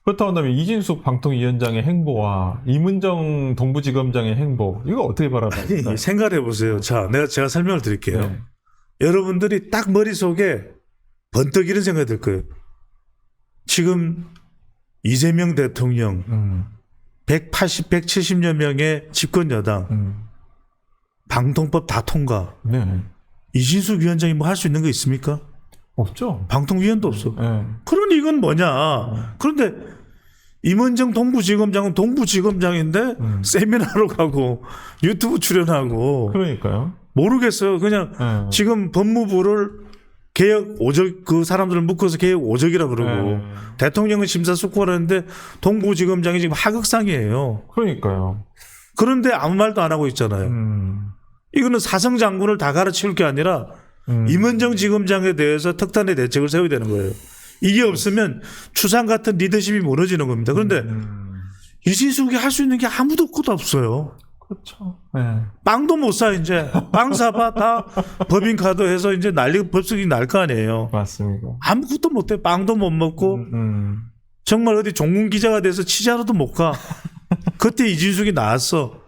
그렇다고 한다면 이진숙 방통위원장의 행보와 이문정 동부지검장의 행보 이거 어떻게 바라보세요? 아니, 생각해 보세요. 자, 제가 설명을 드릴게요. 네. 여러분들이 딱 머릿속에 번뜩 이런 생각이 들 거예요. 지금 이재명 대통령 170여 명의 집권 여당 방통법 다 통과. 네. 이진숙 위원장이 뭐 할 수 있는 거 있습니까? 없죠. 방통위원도 없어. 네. 그러니 이건 뭐냐. 그런데 임원정 동부지검장은 동부지검장인데 세미나로 가고 유튜브 출연하고 그러니까요. 모르겠어요. 그냥 네. 지금 법무부를 개혁 오적 그 사람들을 묶어서 개혁 오적이라 그러고 네. 대통령은 심사숙고하는데 동부지검장이 지금 하극상이에요. 그러니까요. 그런데 아무 말도 안 하고 있잖아요. 이거는 사성 장군을 다 가르치울 게 아니라 임원정 지검장에 대해서 특단의 대책을 세워야 되는 거예요. 이게 없으면 추상 같은 리더십이 무너지는 겁니다. 그런데 이진숙이 할 수 있는 게 아무도 없어요. 그렇죠. 네. 빵도 못 사 이제 빵 사봐 다 법인카드 해서 이제 법석이 날 거 아니에요. 맞습니다. 아무것도 못해. 빵도 못 먹고 정말 어디 종군 기자가 돼서 취재하러도 못 가. 그때 이진숙이 나왔어.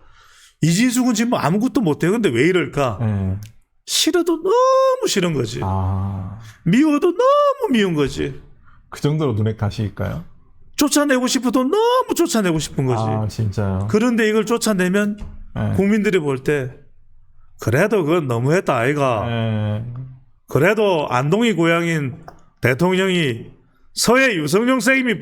이진숙은 지금 아무것도 못해요. 근데 왜 이럴까? 네. 싫어도 너무 싫은 거지. 아, 미워도 너무 미운 거지. 그 정도로 눈에 가시일까요? 쫓아내고 싶어도 너무 쫓아내고 싶은 거지. 아, 진짜요? 그런데 이걸 쫓아내면 네. 국민들이 볼 때 그래도 그건 너무했다 아이가. 네. 그래도 안동이 고향인 대통령이 서해 유성룡 선생님이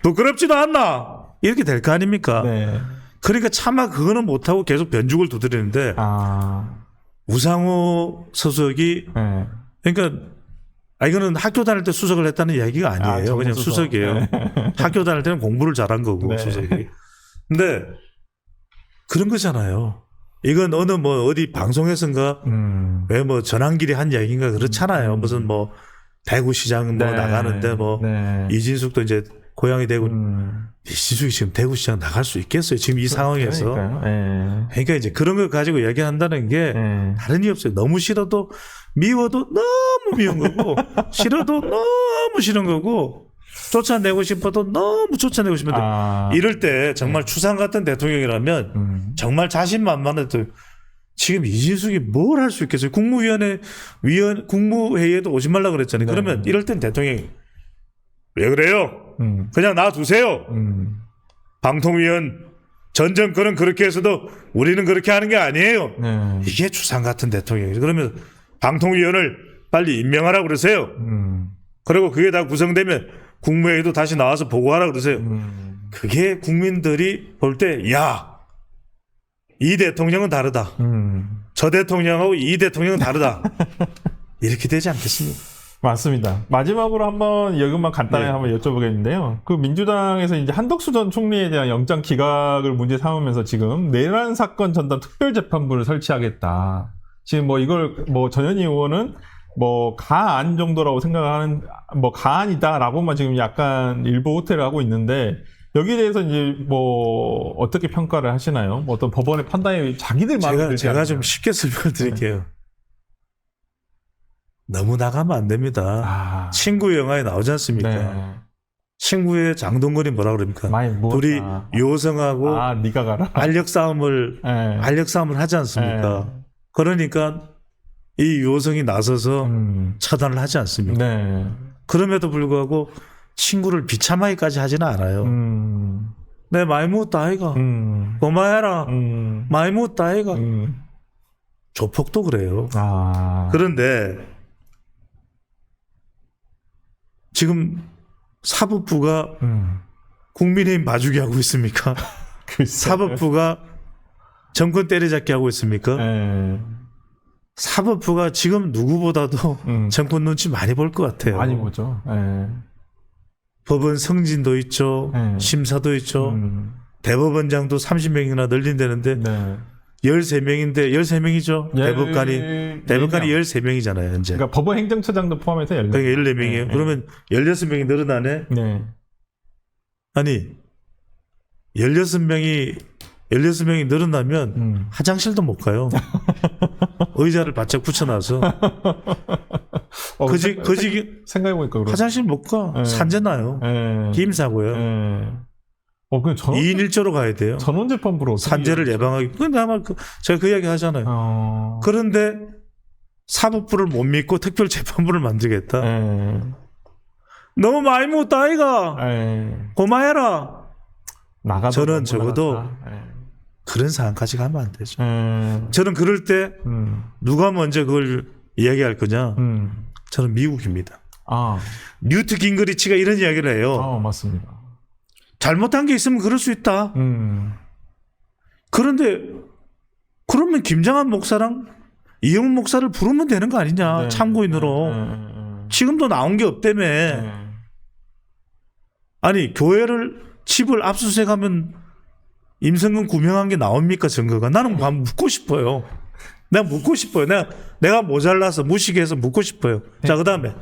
부끄럽지도 않나 이렇게 될 거 아닙니까? 네. 그러니까 차마 그거는 못하고 계속 변죽을 두드리는데 아, 우상호 서석이 네. 그러니까 이거는 학교 다닐 때 수석을 했다는 이야기가 아니에요. 전문 그냥 수석. 수석이에요. 네. 학교 다닐 때는 공부를 잘한 거고 네. 수석이. 근데 그런 거잖아요. 이건 어느 뭐 어디 방송에선가 왜 뭐 전환길이 한 이야기인가 그렇잖아요. 무슨 뭐 대구시장 뭐 네. 나가는데 뭐 네. 이진숙도 이제 고향이 대구 이진숙이 지금 대구시장 나갈 수 있겠어요. 지금 이 상황에서. 그러니까요. 네. 그러니까 이제 그런 걸 가지고 얘기한다는 게 네. 다른 이유 없어요. 너무 싫어도 미워도 너무 미운 거고 싫어도 너무 싫은 거고 쫓아내고 싶어도 너무 쫓아내고 싶은데 아, 이럴 때 정말 추상 같은 대통령이라면 정말 자신만만해도 지금 이진숙이 뭘 할 수 있겠어요? 국무회의에도 오지 말라 그랬잖아요. 네. 그러면 이럴 땐 대통령이 왜 그래요? 그냥 놔두세요. 방통위원 전 정권은 그렇게 해서도 우리는 그렇게 하는 게 아니에요. 네. 이게 추상 같은 대통령이죠. 그러면 방통위원을 빨리 임명하라 그러세요. 그리고 그게 다 구성되면 국무회의도 다시 나와서 보고하라 그러세요. 그게 국민들이 볼 때 야, 이 대통령은 다르다. 저 대통령하고 이 대통령은 다르다. 이렇게 되지 않겠습니까? 맞습니다. 마지막으로 한번 이것만 간단하게 네. 한번 여쭤보겠는데요. 그 민주당에서 이제 한덕수 전 총리에 대한 영장 기각을 문제 삼으면서 지금 내란 사건 전담 특별재판부를 설치하겠다. 지금 뭐 이걸 뭐 전현희 의원은 뭐 가안 정도라고 생각하는 뭐 가안이다라고만 지금 약간 일부 호퇴를 하고 있는데 여기에 대해서 이제 뭐 어떻게 평가를 하시나요? 뭐 어떤 법원의 판단이 자기들 마음에 들지 제가 않나요? 좀 쉽게 설명을 드릴게요. 너무 나가면 안 됩니다. 아, 친구 영화에 나오지 않습니까? 네. 친구의 장동건이 뭐라 그럽니까? 많이 뭐 둘이 요성하고 아, 네가 가라. 알력 싸움을 네. 하지 않습니까? 그러니까 이 요성이 나서서 처단을 하지 않습니까? 네. 그럼에도 불구하고 친구를 비참하게까지 하지는 않아요. 내 많이 묻었다 아이가. 고마해라. 많이 묻었다 아이가. 조폭도 그래요. 아. 그런데 지금 사법부가 국민의힘 봐주기 하고 있습니까? 글쎄. 사법부가 정권 때려잡기 하고 있습니까? 네. 사법부가 지금 누구보다도 정권 눈치 많이 볼 것 같아요. 많이 보죠. 네. 법원 성진도 있죠. 네. 심사도 있죠. 대법원장도 30명이나 늘린다는데 네. 13명인데 13명이죠. 대법관이 13명이잖아요, 현재. 그러니까 법원 행정처장도 포함해서 14명. 그러니까 14명이에요. 네. 그러면 16명이 늘어나네. 네. 아니 16명이 늘어나면 화장실도 못 가요. 의자를 바짝 붙여놔서. 생각해보니까 그렇 화장실 못 가. 예. 산재나요. 예. 김사고요. 예. 그럼 2인 1조로 가야 돼요. 전원재판부로 산재를 예방하기. 근데 아마 제가 그 이야기 하잖아요. 그런데 사법부를 못 믿고 특별재판부를 만들겠다. 너무 많이 묻다 아이가. 고마해라. 저는 적어도 그런 상황까지 가면 안 되죠. 저는 그럴 때 누가 먼저 그걸 이야기할 거냐. 저는 미국입니다. 뉴트 깅그리치가 이런 이야기를 해요. 맞습니다. 잘못한 게 있으면 그럴 수 있다. 그런데 그러면 김장한 목사랑 이영훈 목사를 부르면 되는 거 아니냐. 참고인으로. 지금도 나온 게 없다며. 아니 교회를 집을 압수수색하면 임성근 구명한 게 나옵니까 증거가? 나는 묻고 싶어요. 내가 묻고 싶어요. 내가 모자라서 무식해서 묻고 싶어요. 자, 그다음에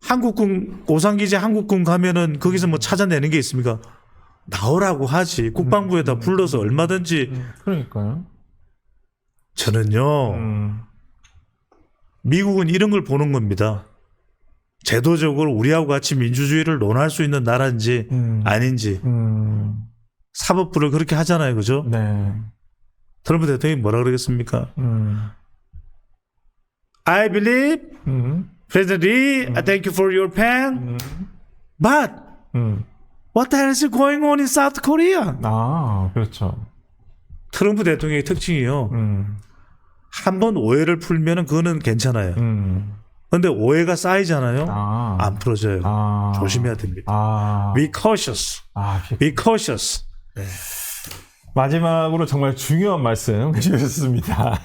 한국군 오산기지 한국군 가면은 거기서 뭐 찾아내는 게 있습니까? 나오라고 하지. 국방부에다 불러서 얼마든지. 그러니까요. 저는요. 미국은 이런 걸 보는 겁니다. 제도적으로 우리하고 같이 민주주의를 논할 수 있는 나라인지 아닌지. 사법부를 그렇게 하잖아요. 그죠? 네. 트럼프 대통령이 뭐라 그러겠습니까? I believe President Lee, I thank you for your pen. But what the hell is going on in South Korea? 그렇죠. 트럼프 대통령의 특징이요. 한번 오해를 풀면은 그거는 괜찮아요. 그런데 오해가 쌓이잖아요. 안 풀어져요. 조심해야 됩니다. Be cautious. Be cautious. 네. 마지막으로 정말 중요한 말씀 해주셨습니다.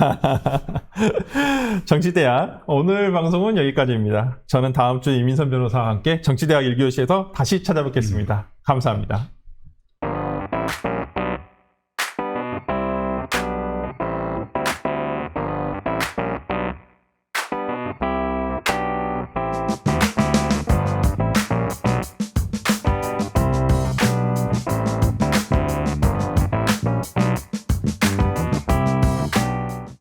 정치대학 오늘 방송은 여기까지입니다. 저는 다음 주 이민선 변호사와 함께 정치대학 1교시에서 다시 찾아뵙겠습니다. 감사합니다.